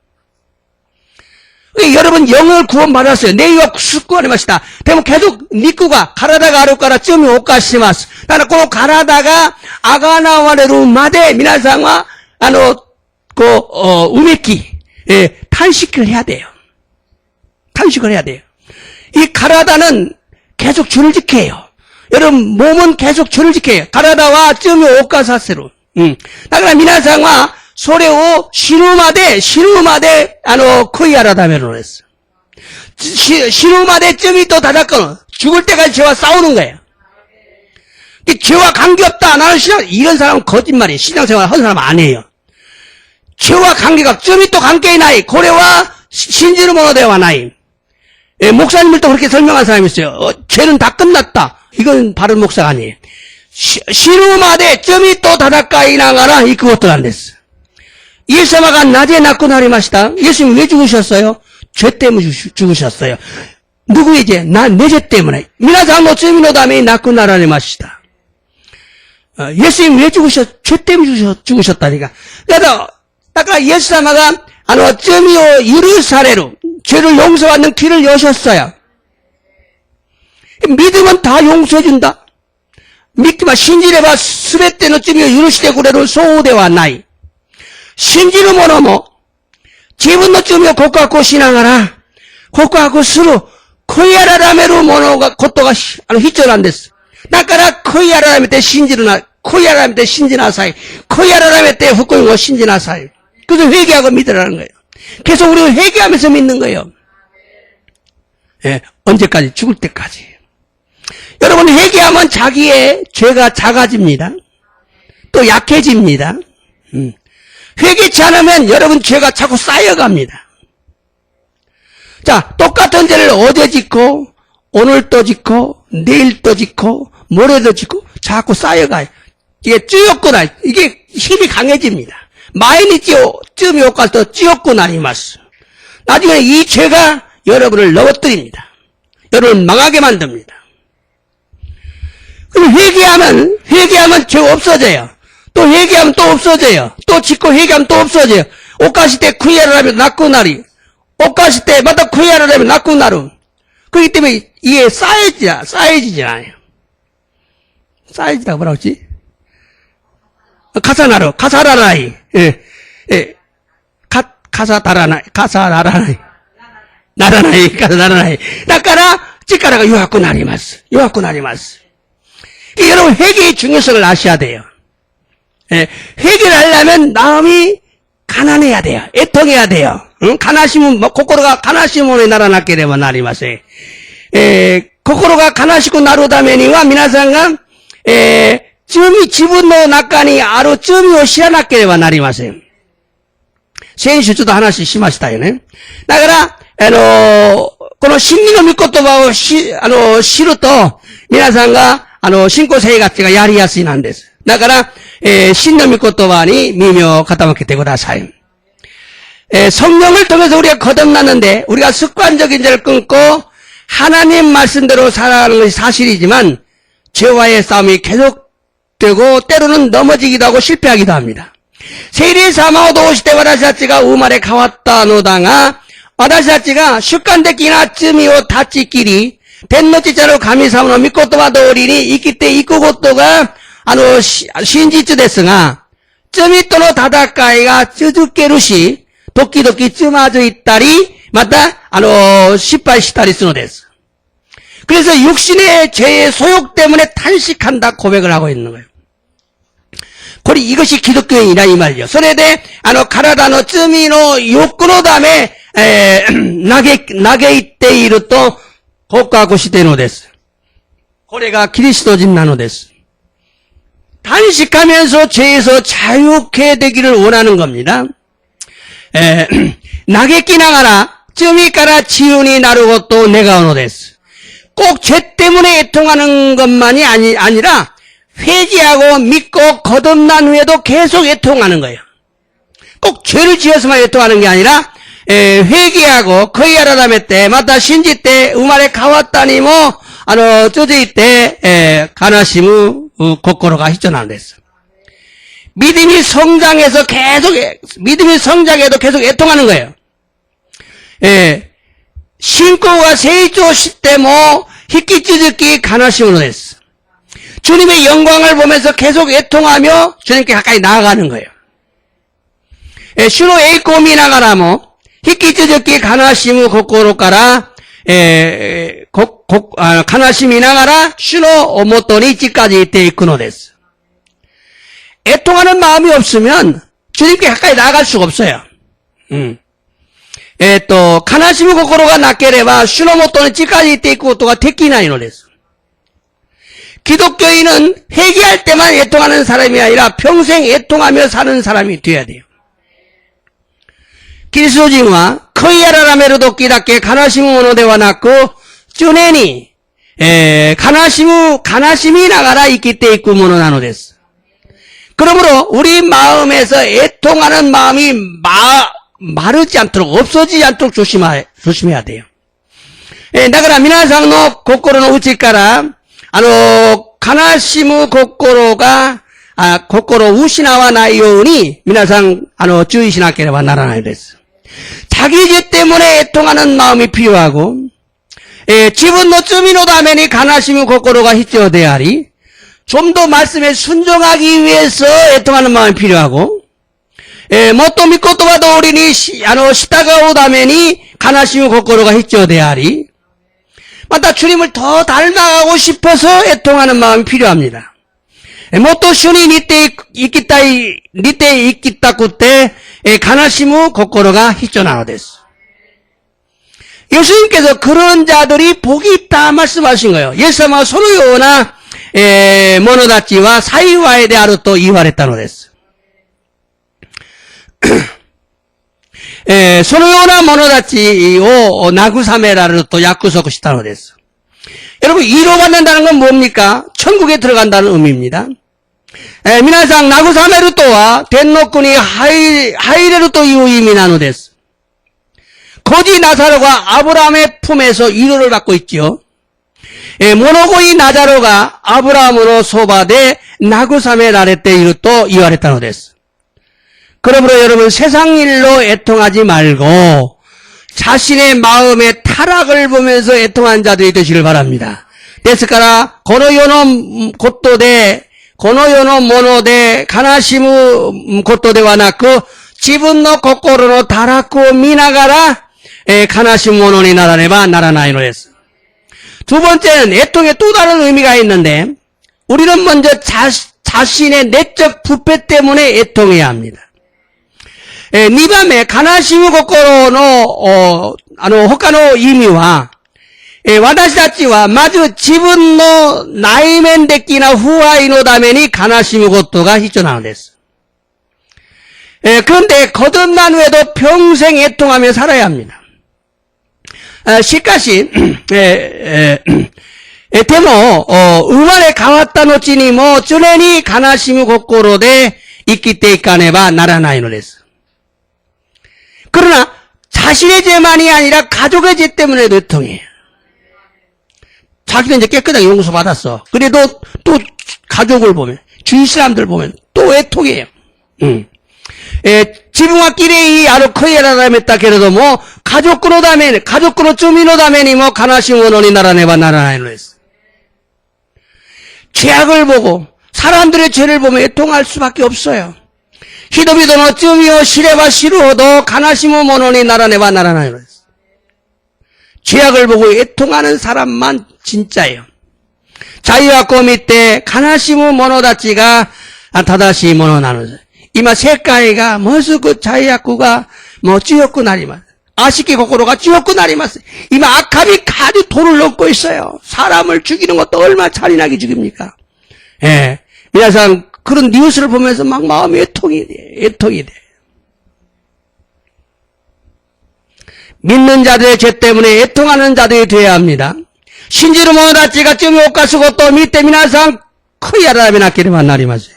여러분 영을 구원받았어요. 내이와 숙구하는 것이다. 되면 계속 니꾸가 가라다가 아루까라 쯤이 오까시마스. 나는 꼭 가라다가 아가나와레루 마데 미나상와 우메키 탄식을 해야 돼요. 탄식을 해야 돼요. 이 가라다는 계속 줄을 지켜요. 여러분 몸은 계속 줄을 지켜요. 가라다와 쯤이 오까사세로.だから 미나상와 소레오 시루마데 코이아라다메로 했어. 시루마데 쯤이 또 다닥거는 죽을 때까지 죄와 싸우는 거예요. 죄와 관계없다. 나는 이런 사람은 거짓말이에요. 신앙생활 하는 사람 아니에요. 죄와 관계가 쯤이 또 관계의 나이 고래와 신지르 모노대와 나이. 목사님을 또 그렇게 설명한 사람이 있어요. 죄는 다 끝났다. 이건 바른 목사가 아니에요. 시루마데 쯤이 또 다닥가이 나가라. 이 그것도 안 됐어. 예수님가 낮에 낳고 나리마시다. 예수님 왜 죽으셨어요? 죄 때문에 죽으셨어요. 누구의 죄? 내 죄 때문에. 미나상노 쯤이노 다음에 낳고 나라리마시다. 예수님 왜 죄 때문에 죽으셨다니까. 그래서 아까 예수님가 쯤이요 이르사레로 죄를 용서받는 길을 여셨어요. 믿으면 다 용서해준다. 믿기만 신지레바 스베테노 쯤이요 이르시대 구레로 소우대와 나이. 신지를 모노모 지분노 쯤이요 고가고 신앙하라. 고가고 스루 코이아라라메로 모노가 고토가 히철 됐어. 나까라 코이아라라메 때 신지르나 코이아라라메 때 신지나사이 코이아라라메 때 후쿠이고 신지나사이. 그래서 회개하고 믿으라는 거예요. 계속 우리가 회개하면서 믿는 거예요. 예, 언제까지? 죽을 때까지. 여러분 회개하면 자기의 죄가 작아집니다. 또 약해집니다. 회개치 않으면 여러분 죄가 자꾸 쌓여갑니다. 자, 똑같은 죄를 어제 짓고 오늘 또 짓고 내일 또 짓고 모레도 짓고 자꾸 쌓여가요. 이게 찌었구나. 이게 힘이 강해집니다. 마이니치 쯤이 오까서 찌었구나 이마스. 나중에 이 죄가 여러분을 넘어뜨립니다. 여러분을 망하게 만듭니다. 그럼 회개하면 죄 없어져요. 또 회개하면 또 없어져요. 또 짓고 회개하면 또 없어져요. 오까시 때 쿠이아를 하면 낳고 나리. 오까시 때 마다 쿠이아를 하면 낳고 나루. 그렇기 때문에 이게 쌓여지지 않아요. 쌓여지다고 뭐라고 했지? 가사라라이. 예. 가사라라이. 나라나이. 나까라, 찌까라가 요하고 나리마스. 여러분, 회개의 중요성을 아셔야 돼요. 예, 회개를 하려면 마음이 가난해야 돼요. 애통해야 돼요. 응? 고코로가 가나시모네 나라나게 되면 나리마세. 고코로가 가나시고 나루다메니와 미나상가, 쯤이 지분노 낙간이 아로 쯤이오 시라나게 되면 나리마세. 센슈도 하나씩 심하시다요네. 나가라, この真理の御言葉を知ると、皆さんが、信仰生活がやりやすいなんです。だから、真の御言葉に耳を傾けてください。 성령을 통해서 우리가 거듭났는데 우리가 습관적인 죄를 끊고 하나님 말씀대로 살아가는 것이 사실이지만 죄와의 싸움이 계속되고 때로는 넘어지기도 하고 실패하기도 합니다. 세리 사마오도 오시대 와다시다치가 우마레 가왔다 노당아 와다시다치가 습관되기나 쯤이오 다치끼리 벤노치자로 가미사무노 미코토바도 어리니 이기때 이코고토가 신지츠 데스가 쯤이또노 다다카이가 쯔즈케루시 도끼도끼 쯤아져 있다리 맞다失敗したり 쓰노 데스. 그래서 육신의 죄의 소욕 때문에 탄식한다 고백을 하고 있는 거예요. 거리 이것이 기독교인이라 이 말이요. 소레데 가라다노 쯔미노 욕구노 다음에 나게 이때 이르 또 복가고 시대노 데스. 고래가 그리스도진 나노 데스. 단식하면서 죄에서 자유케 되기를 원하는 겁니다. 나게끼 나가라 쯤이까라 지운이 나르고 또 내가 오노 데스. 꼭 죄 때문에 애통하는 것만이 아니라 회개하고 믿고 거듭난 후에도 계속 애통하는 거예요. 꼭 죄를 지어서만 애통하는 게 아니라 회개하고 거의 알아담에 때 마다 신지 때 우마레 가왔다니 뭐 쪼지 때 가나시무 고코로가 히쳐나는 데서 믿음이 성장해서 믿음이 성장해도 계속 애통하는 거예요. 신고가 세이조 시대 뭐 히키찌즈키 가나시무로 됐어. 주님의 영광을 보면서 계속 애통하며 주님께 가까이 나아가는 거예요. 슈노 에이코미 나가라모 히키찌즈키 가나시무 고코로까라 가나시미 나가라 슈노 오모토니 찌까지 이때 이끄노 됐어. 애통하는 마음이 없으면 주님께 가까이 나아갈 수가 없어요. 또 가나시무 고코로가 나케레바 슈노모토니 찌까지 이때 이끄고토가 테키나이노 됐어. 기독교인은 회개할 때만 애통하는 사람이 아니라 평생 애통하며 사는 사람이 되어야 돼요. 그리스도인は恋やららめる時だけ悲しむものではなく、常に、悲しみながら生きていくものなのです。그러므로 우리 마음에서 애통하는 마음이 마르지 않도록 없어지지 않도록 조심해야 돼요. だから皆さんの心の内から悲しむ心を失わないように皆さん注意しなければならないです。 자기 죄 때문에 애통하는 마음이 필요하고, 지분노 쯔미노 다메니 가나시무 고코로가 히쳐돼야 하리, 좀 더 말씀에 순종하기 위해서 애통하는 마음이 필요하고, 모토 미코토바도 오리니 시타가오 다메니 가나시무 고코로가 히쳐돼야 하리, 맞다 주님을 더 닮아가고 싶어서 애통하는 마음이 필요합니다. 모토 슈니 니테 이키타쿠 때 가나시무 고코로가 히쳐나오 데스. 예수님께서 그런 자들이 복이 있다 말씀하신 거예요. 예수님은 소노요나 모노다치와 사이와에 대하여 또 이와했다노 데스. 소노요나 모노다치を나구사메라를 또 약구소고 시타노 데스. 여러분 위로받는다는 건 뭡니까? 천국에 들어간다는 의미입니다. 미나상 나구사메르 또와 덴노쿠니 하이레르 또いう意味なのです. 거지 나사로가 아브라함의 품에서 위로를 받고 있죠. 모노고이 나자로가 아브라함으로 소바데 나구사메라레ていると言われたのです. 그러므로 여러분 세상 일로 애통하지 말고 자신의 마음의 타락을 보면서 애통한 자들이 되시길 바랍니다. ですから この世のことでこの世のもので悲しむことではなく、自分の心の堕落を見ながら、悲しむものにならねばならないのです. 두 번째는 애통에 또 다른 의미가 있는데, 우리는 먼저 자신의 내적 부패 때문에 애통해야 합니다. 2番目、悲しむ心の、他の意味は、私たちはまず自分の内面的な不愛のために悲しむことが必要なのです. 그런데 거듭난 후에도 평생 애통하며 살아야 합니다. しかし、でも、生まれ変わった後にも常に悲しむ心で生きていかねばならないのです. 그러나 자신의 죄만이 아니라 가족의 죄 때문에도 애통해요. 자기는 이제 깨끗하게 용서받았어. 그래도 또 가족을 보면, 주위 사람들 보면 또 애통해요. 지붕과 끼레이 아로 커이라라메다 그래도 뭐 가족으로 다면 가족으로 쯤이노 다면이 뭐 가나시모 원원이 나라네바 나라나이로 했어. 죄악을 보고 사람들의 죄를 보면 애통할 수밖에 없어요. 히도비도노 쯤이오 시레바 시루호도 가나시모 원원이 나라네바 나라나이로 했어. 죄악을 보고 애통하는 사람만 진짜예요. 자유학고 밑에 가나시모 모노다치가 다다시 모노 나누죠. 이마 색깔이가 무슨 그 자이야쿠가 뭐 찌었고 나리만 아시키 고코로가 찌었고 나리마스 이마 악함이 가득 돌을 넘고 있어요. 사람을 죽이는 것도 얼마나 잔인하게 죽입니까? 예,皆さん 그런 뉴스를 보면서 막 마음이 애통이 돼. 믿는 자들의 죄 때문에 애통하는 자들이 되어야 합니다. 신지로 모노다치가 쯤이 오카스고 또 밑에皆さん 크이야라면 아끼리만 나리마스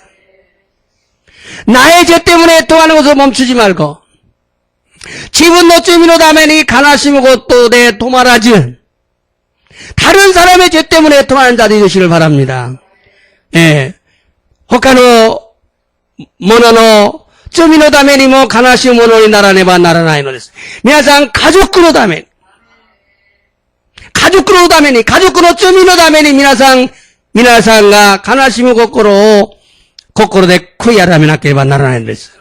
나의 죄 때문에 애통하는 것을 멈추지 말고 지분노 쯤이노 다면이 가나시무고 또 내 도마라즈 다른 사람의 죄 때문에 애통하는 자들이 되시길 바랍니다. 예, 호카노 모노노 쯤이노 다면이 뭐 가나시무노니 나라네바 나라나이노です.皆さん 가족으로 다면 가족으로 다면이 가족으로 쯤이노 다면이皆さんが 가나시무 고코로 고코로데 쿠야라면 아끼리바 나라나이노です.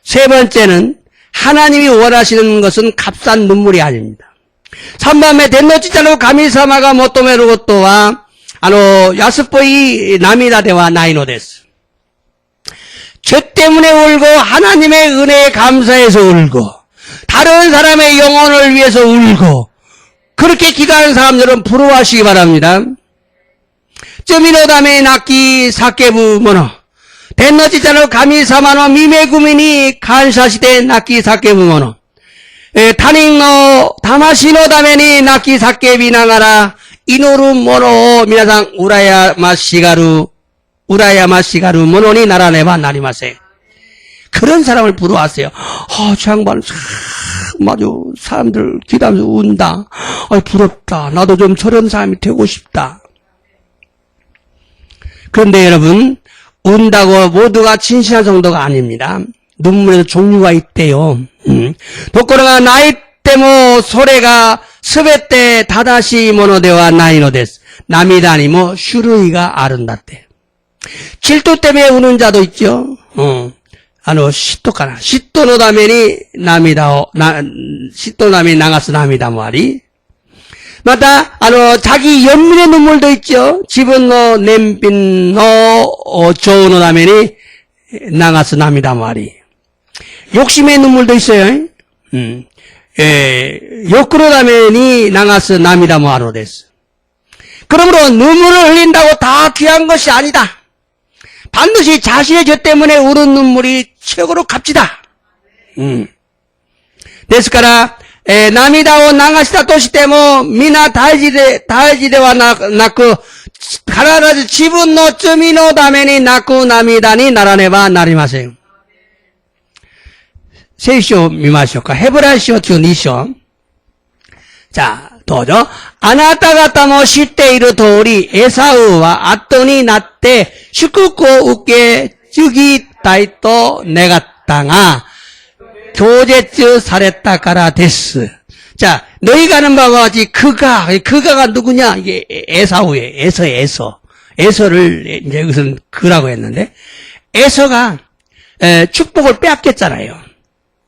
세 번째는 하나님이 원하시는 것은 값싼 눈물이 아닙니다. 3番目、天の父なる神様が求めることは、安っぽい涙ではないのです。죄 때문에 울고 하나님의 은혜에 감사해서 울고 다른 사람의 영혼을 위해서 울고 그렇게 기도하는 사람들은 부러워하시기 바랍니다. 罪のために泣き叫ぶ者天の父なる神様の御恵みに感謝して泣き叫ぶ者他人の魂のために泣き叫びながら祈る者を皆さん羨ましがる者にならねばなりません. 그런 사람을 부러워하세요. 저 양반 맞아 사람들 기도하면서 운다. 부럽다. 나도 좀 저런 사람이 되고 싶다. 그런데 여러분 운다고 모두가 진실한 정도가 아닙니다. 눈물에도 종류가 있대요. 도코로가 나이 때모 소래가 스베때 다다시 모노데와 나이노 데스. 나미다니 뭐 슈루이가 아른다대. 질투 때문에 우는 자도 있죠. 시토카나. 시토노 다메니 나미다오, 시토 나미 나가스 나미다 말이. 마다, 자기 연민의 눈물도 있죠. 지분노, 냄빈노, 조우노 다메니 나가스 나미다 말이. 욕심의 눈물도 있어요. 욕구로 다메니 나가스 나미다 마로 데스. 그러므로 눈물을 흘린다고 다 귀한 것이 아니다. 반드시 자신의 죄 때문에 우는 눈물이 최고로 값지다. ですから、涙を流したとしても、皆大事ではなく、必ず自分の罪のために泣く涙にならねばなりません。聖書を見ましょうか。ヘブライ書12章。자, どうぞ。あなた方も知っている通り、エサウは後になって祝福を受け継ぎたいと願ったが、拒絶されたからです. 자, 너희가 아는 바와 같이 그가가 누구냐? 이게 에사우예요. 에서를 이제 여기서는 그라고 했는데, 에서가 축복을 빼앗겼잖아요.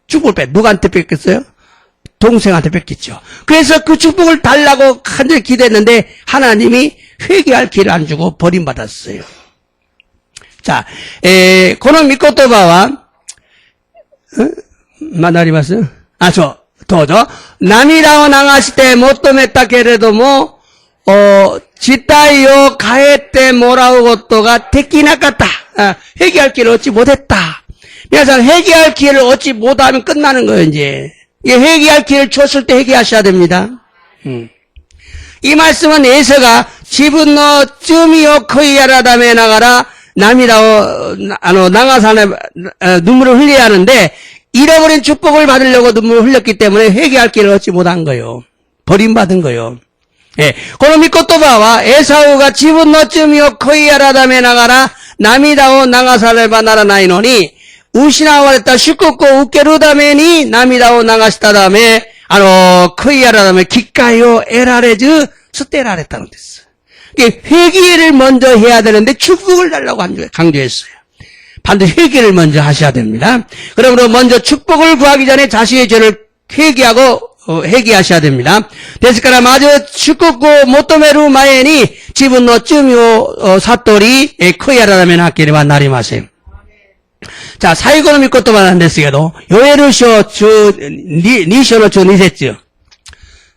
축복을 누구한테 뺏겼어요? 동생한테 뺏겼죠. 그래서 그 축복을 달라고 간절히 기도했는데 하나님이 회개할 기회를 안 주고 버림받았어요. 자, この御言葉はまだあります?どうぞ。涙を流して求めたけれども、事態を変えてもらうことができなかった。회개할 기회를 얻지 못했다.皆さん 회개할 기회를 얻지 못하면 끝나는 거예요, 이제. 회개할 기회를 줬을 때 회개하셔야 됩니다. 이 말씀은 에서가 지분노 쯤이요 커이야라다메 나가라 남이라고 나가서 눈물을 흘려야 하는데 잃어버린 축복을 받으려고 눈물을 흘렸기 때문에 회개할 길을 얻지 못한 거요. 버림받은 거요. 예. 고노 미코토바와 에사우가 지분 너쯤이요 코이야라다메 나가라 나미다오 나가사를 바나라 나이노니 우시나와랬다 슈쿠코 우케루다메니 나미다오 나가시다다메 코이야라다메 기까요 에라레즈 스테라랬다는 데스. 회개를 먼저 해야 되는데 축복을 달라고 강조했어요. 반드시 회개를 먼저 하셔야 됩니다. 그러므로 먼저 축복을 구하기 전에 자신의 죄를 회개하셔야 됩니다. ですからまず祝福を求める前に自分の罪を悟り悔い改めなければなりません。자, 最後の御言葉なんですけど、ヨエル書2章の12節。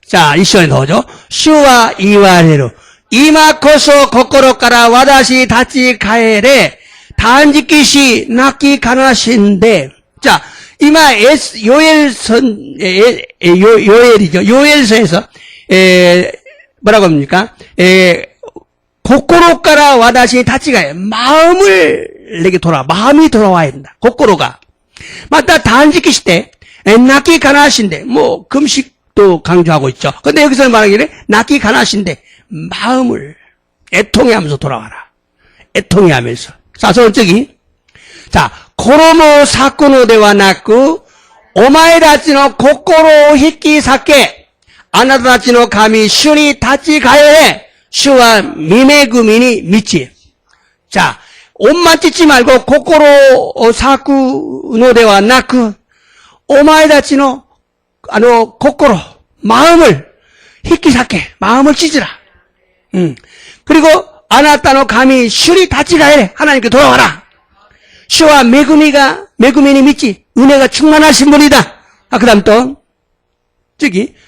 자、一緒にどうぞ。主は言われる。今こそ心から私立ち返れ、断食し泣き悲しんで。자, 요엘서에서, 뭐라고 합니까? 고코로까라 와다시 다치가 마음이 돌아와야 된다. 고코로가. 맞다, 단지키시대, 낙기 가나신데, 금식도 강조하고 있죠. 근데 여기서 말하기를, 낙기 가나신데, 마음을 애통해하면서 돌아와라. 애통해하면서. 사소원적이. 자, 코로모 사쿠노 데와 나쿠 오마에다치노 코코로 히키 사케 아나타치노 가미 슈니 타치 가요에 슈와 미메구미니 미치. 자, 옷만 찢지 말고 코코로 사쿠노 데와 나쿠 오마에다치노 코코로 마음을 히키 사케 마음을 찢으라. 그리고 아나타노 가미 슈니 타치 가요에 하나님께 돌아와라. 슈와 메구미니 믿지 은혜가 충만하신 분이다. 그 다음 또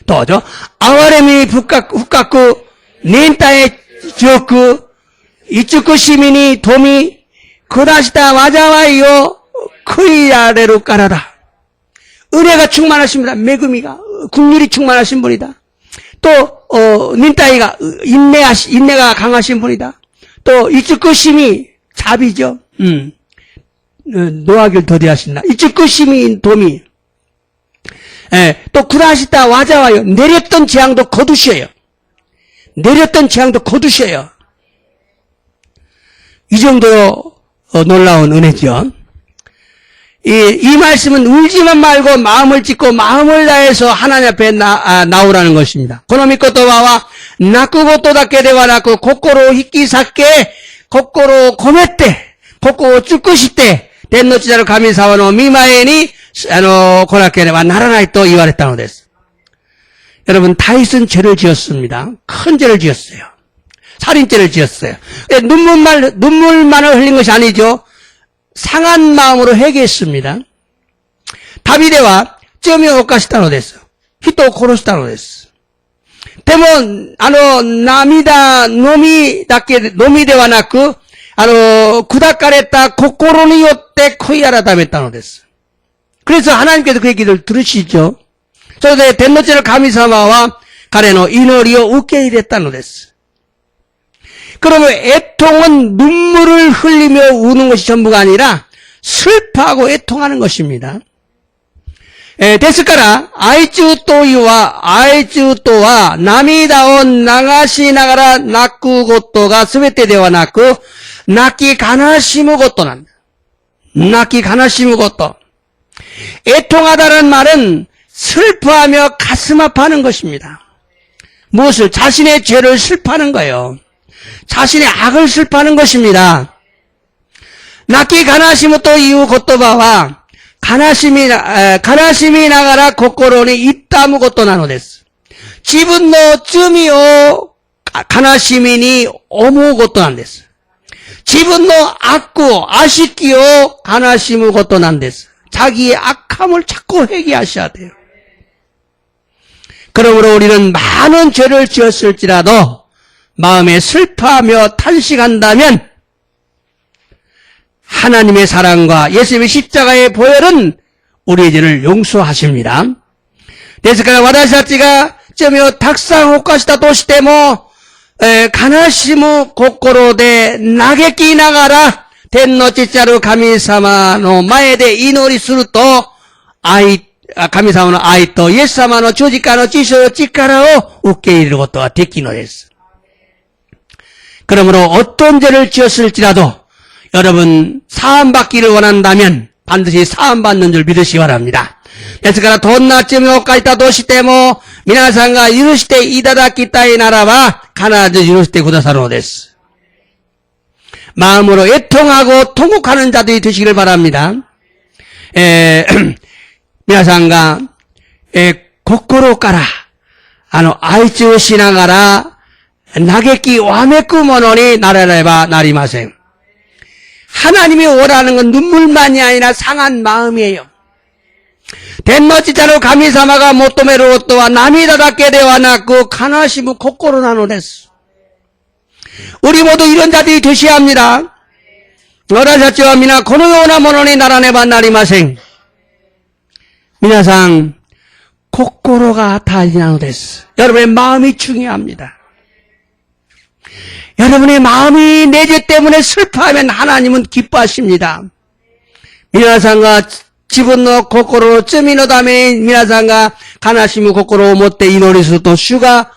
또죠. 아와레미 후카쿠 닌타에 지오쿠 이츠쿠 시민이 도미 그다시다 와자와이요 크이야레루 까라다. 은혜가 충만하신 분이다. 메구미가 국률이 충만하신 분이다. 또 닌타이가 인내가 강하신 분이다. 또 이츠쿠 시미 자비죠. 노하기를 더디하신다. 이츠쿠 시민 도미. 또 구라시다 와자와요. 내렸던 재앙도 거두셔요. 이 정도로 놀라운 은혜죠. 이 말씀은 울지만 말고 마음을 찢고 마음을 다해서 하나님 앞에 나오라는 것입니다. 고노미코토바와 나쿠고토다케 데와 나쿠 코코로 히키사케 코코로 고메떼 코코로 쭈꾸시떼 덴노치자를 가미사와노 미마에니 고라케레와 나라나이 또 이와랬다는 데스. 여러분 다윗은 죄를 지었습니다. 큰 죄를 지었어요. 살인죄를 지었어요. 눈물만을 흘린 것이 아니죠. 상한 마음으로 회개했습니다. 다비데와 쩌미 오카시타노 데스. 히토 고로시타노 데스. 데몬 나미다 노미데와 나쿠 구다까랬다 코코로니 요때 코이아라다메타노 데스. 그래서 하나님께서 그 얘기를 들으시죠. 저도 덴노체를 가미사마와 가레노 이노리오 우케이랬다노 데스. 그러면 애통은 눈물을 흘리며 우는 것이 전부가 아니라 슬퍼하고 애통하는 것입니다. 데스카라 아이츠우토와 나미다온 나가시 나가라 나쿠고토가 스베테 데와 나쿠 나키 가나시무 고토 난다. 나키 가나시무 고토. 애통하다는 말은 슬퍼하며 가슴 아파하는 것입니다. 무엇을? 자신의 죄를 슬퍼하는 거예요. 자신의 악을 슬퍼하는 것입니다. 나키 가나시무 또 이후 고토바와 가나시미 나가라 코코로니 이따무 고토 나노 데스. 지분노 쯤이요 가나시미니 오무 고토 난 데스. 지분노 악고 아쉽기요 가나시무 고토 난 데스. 자기의 악함을 자꾸 회개하셔야 돼요. 그러므로 우리는 많은 죄를 지었을지라도 마음에 슬퍼하며 탄식한다면 하나님의 사랑과 예수님의 십자가의 보혈은 우리의 죄를 용서하십니다. ですから私たちが罪をたくさん犯したとしても、悲しむ心で嘆きながら天の父なる神様の前で祈りすると、神様の愛とイエス様の十字架の知性力を受け入れることはできのです。그러므로 어떤 죄를 지었을지라도 여러분 사함받기를 원한다면 반드시 사함받는 줄 믿으시기 바랍니다. ですからどんな罪を犯したとしても皆さんが許していただきたいならば必ず許してくださるのです。 마음으로 애통하고 통곡하는 자들이 되시길 바랍니다. 皆さんが心から愛中しながら嘆きわめくものにならねばなりません. 하나님이 원하는 건 눈물만이 아니라 상한 마음이에요. 天の父なる神様が求めることは涙だけではなく悲しむ心なのです. 우리 모두 이런 자들이 되셔야 합니다. 私たちは皆このようなものにならねばなりません. 皆さん心が大事なのです. 여러분의 마음이 중요합니다. 여러분의 마음이 내 죄 때문에 슬퍼하면 하나님은 기뻐하십니다. 皆さんが自分の心の罪のために皆さんが悲しむ心を持って祈りすると主が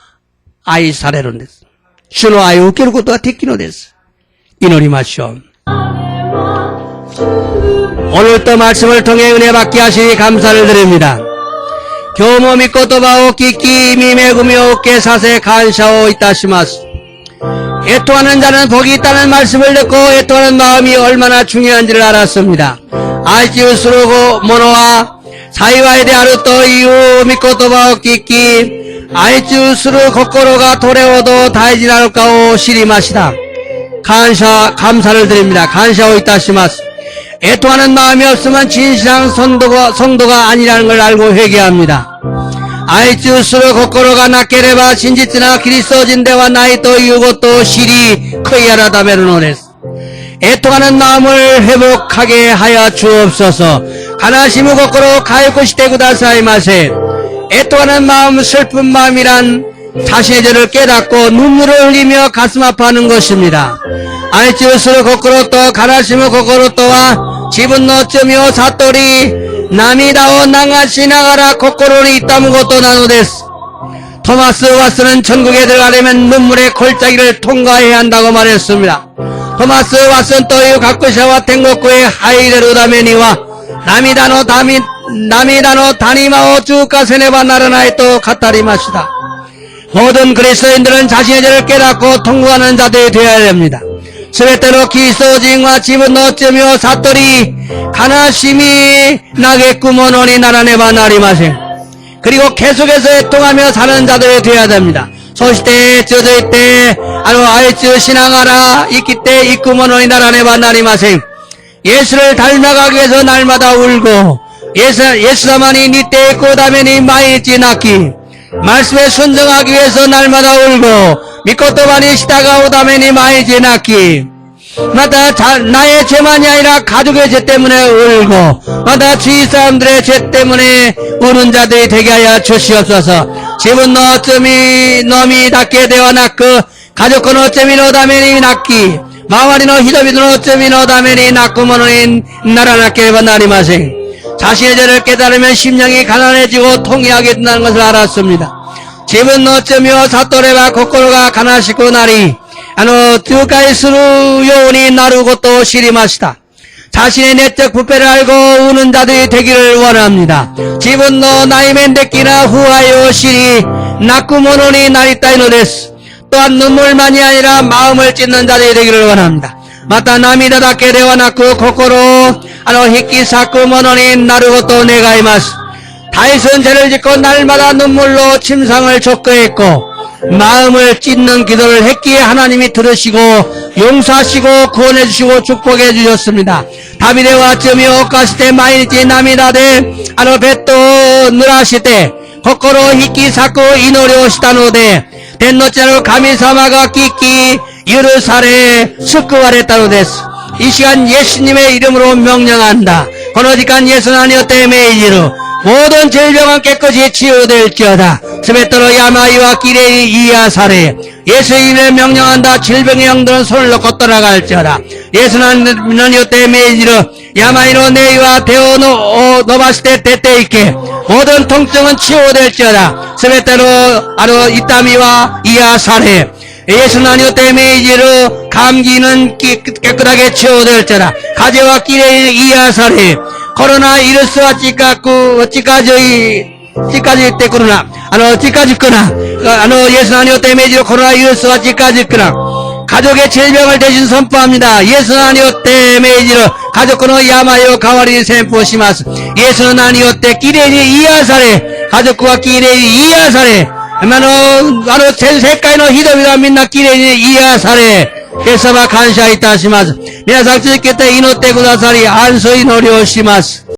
愛されるんです. 主の愛を受けることができるのです. 祈りましょう. 오늘도 말씀을 통해 은혜 받게 하시니 감사를 드립니다. 교모 미코토바오 키키 미메구미오 오케 사세 간샤오 이타시마스. 애통하는 자는 복이 있다는 말씀을 듣고 애통하는 마음이 얼마나 중요한지를 알았습니다. 아이치우스루고 모노와 사이와에 대하루 또 이유 미코토바오 키키 아이치우스루 코코로가 도레오도 다이지나루카오 시리마시다. 감사를 드립니다. 간샤오 이타시마스. 애통하는 마음이 없으면 진실한 성도가 아니라는 걸 알고 회개합니다. 아이치우스루 코코로가 나케레바 진지츠나 그리스도 진대와 나이 또 이유고 또 시리 크이아라다메르노레스. 애통하는 마음을 회복하게 하여 주옵소서. 가나시무 코코로 가요코시테 구다사이마세. 애통하는 마음 슬픈 마음이란 자신의 죄를 깨닫고 눈물을 흘리며 가슴 아파하는 것입니다. 아이치우스루 코코로 또 가나시무 코코로 또와 지분노 쯤이오 사토리 나미다오 나가시나가라 코코로니 있다는 것도 나노데스. 토마스 왓슨은 천국에 들어가려면 눈물의 골짜기를 통과해야 한다고 말했습니다. 토마스 왓슨 또유 가쿠샤와 텐고쿠의 하이데루다메니와 나미다노 다니마오 주가세네바 나라나에 또 카타리마시다. 모든 그리스도인들은 자신의 죄를 깨닫고 통과하는 자들이 되어야 됩니다. 스베테로 기소진과 집은 어쩌며 사토리 가나심이 나겠구먼오니 나라네바 나리마생. 그리고 계속해서 애통하며 사는 자들이 되어야 됩니다. 소시대 젖을 때 아이츠 신앙하라 있기 때 있구먼오니 나라네바 나리마생. 예수를 닮아가기 위해서 날마다 울고 예수사만이 니때 있고 다면이 마이지 낳기 말씀에 순종하기 위해서 날마다 울고 미코토바니 시다가 오다메니 마이지 낳기 마다 나의 죄만이 아니라 가족의 죄 때문에 울고 마다 주위 사람들의 죄 때문에 우는 자들이 되게 하여 주시옵소서. 집은 어쩌미 너미 닿게 되어 낳고 가족은 어쩌미 너다메니 낳기 마와리노 히도비도 어쩌미 너다메니 낳고 모노인 나라 낳게 나리마생. 자신의 죄를 깨달으면 심령이 가난해지고 통쾌하게 된다는 것을 알았습니다. 집은 어쩌며 사토레바 코코로가 가나시고 나리 듀가이스루 요원이 나르고 또 시리마시다. 자신의 내적 부패를 알고 우는 자들이 되기를 원합니다. 집은 너 나이멘데키나 후하요 시리 나쿠모노니 나리타이노데스. 또한 눈물만이 아니라 마음을 찢는 자들이 되기를 원합니다. 마타 나미다다케 데와나쿠 코코로 히키사쿠모노니 나르고 또 네가이마스. 다윗은 죄를 짓고 날마다 눈물로 침상을 촉구했고 마음을 찢는 기도를 했기에 하나님이 들으시고 용서하시고 구원해주시고 축복해 주셨습니다. 다비데와 쯤이 오카시테 마이니치 나미다데 베토 누라시테 코코로 히키사쿠 이노리오시타노데 덴노짜로 가미사마가 끼끼 유르사레 스쿠와레타노데스. 이 시간 예수님의 이름으로 명령한다. 거노지간 예수나니오 때메이지로 모든 질병은 깨끗이 치유될지어다. 스베토로 야마이와 기레이 이야사레. 예수님의 명령한다. 질병의 영들은 손을 놓고 떠나갈지어다. 예수나니오 때메이지로 病の霊は手を伸ばして出ていけ。모든 통증은 치유될지어다. すべての痛みは癒され。 예수 나니오 데메이지로 감기는 깨끗하게 치유될지어다. 가재와 끼레이 이야사래. 코로나 이르스와 찌까지있구나. 찌까짓구나. 예수 나니오 데메이지로 코로나 이르스와 찌까짓구나. 가족의 질병을 대신 선포합니다. 예수 나니오 데메이지로 가족의 야마요 가와리 선포시마스. 예수 나니오 데 끼레이 이야사래. 가족과 끼레이 이야사래. 全世界の人々はみんなきれいに癒され、イエス様感謝いたします。皆さん続けて祈ってくださり、安息祈りをします。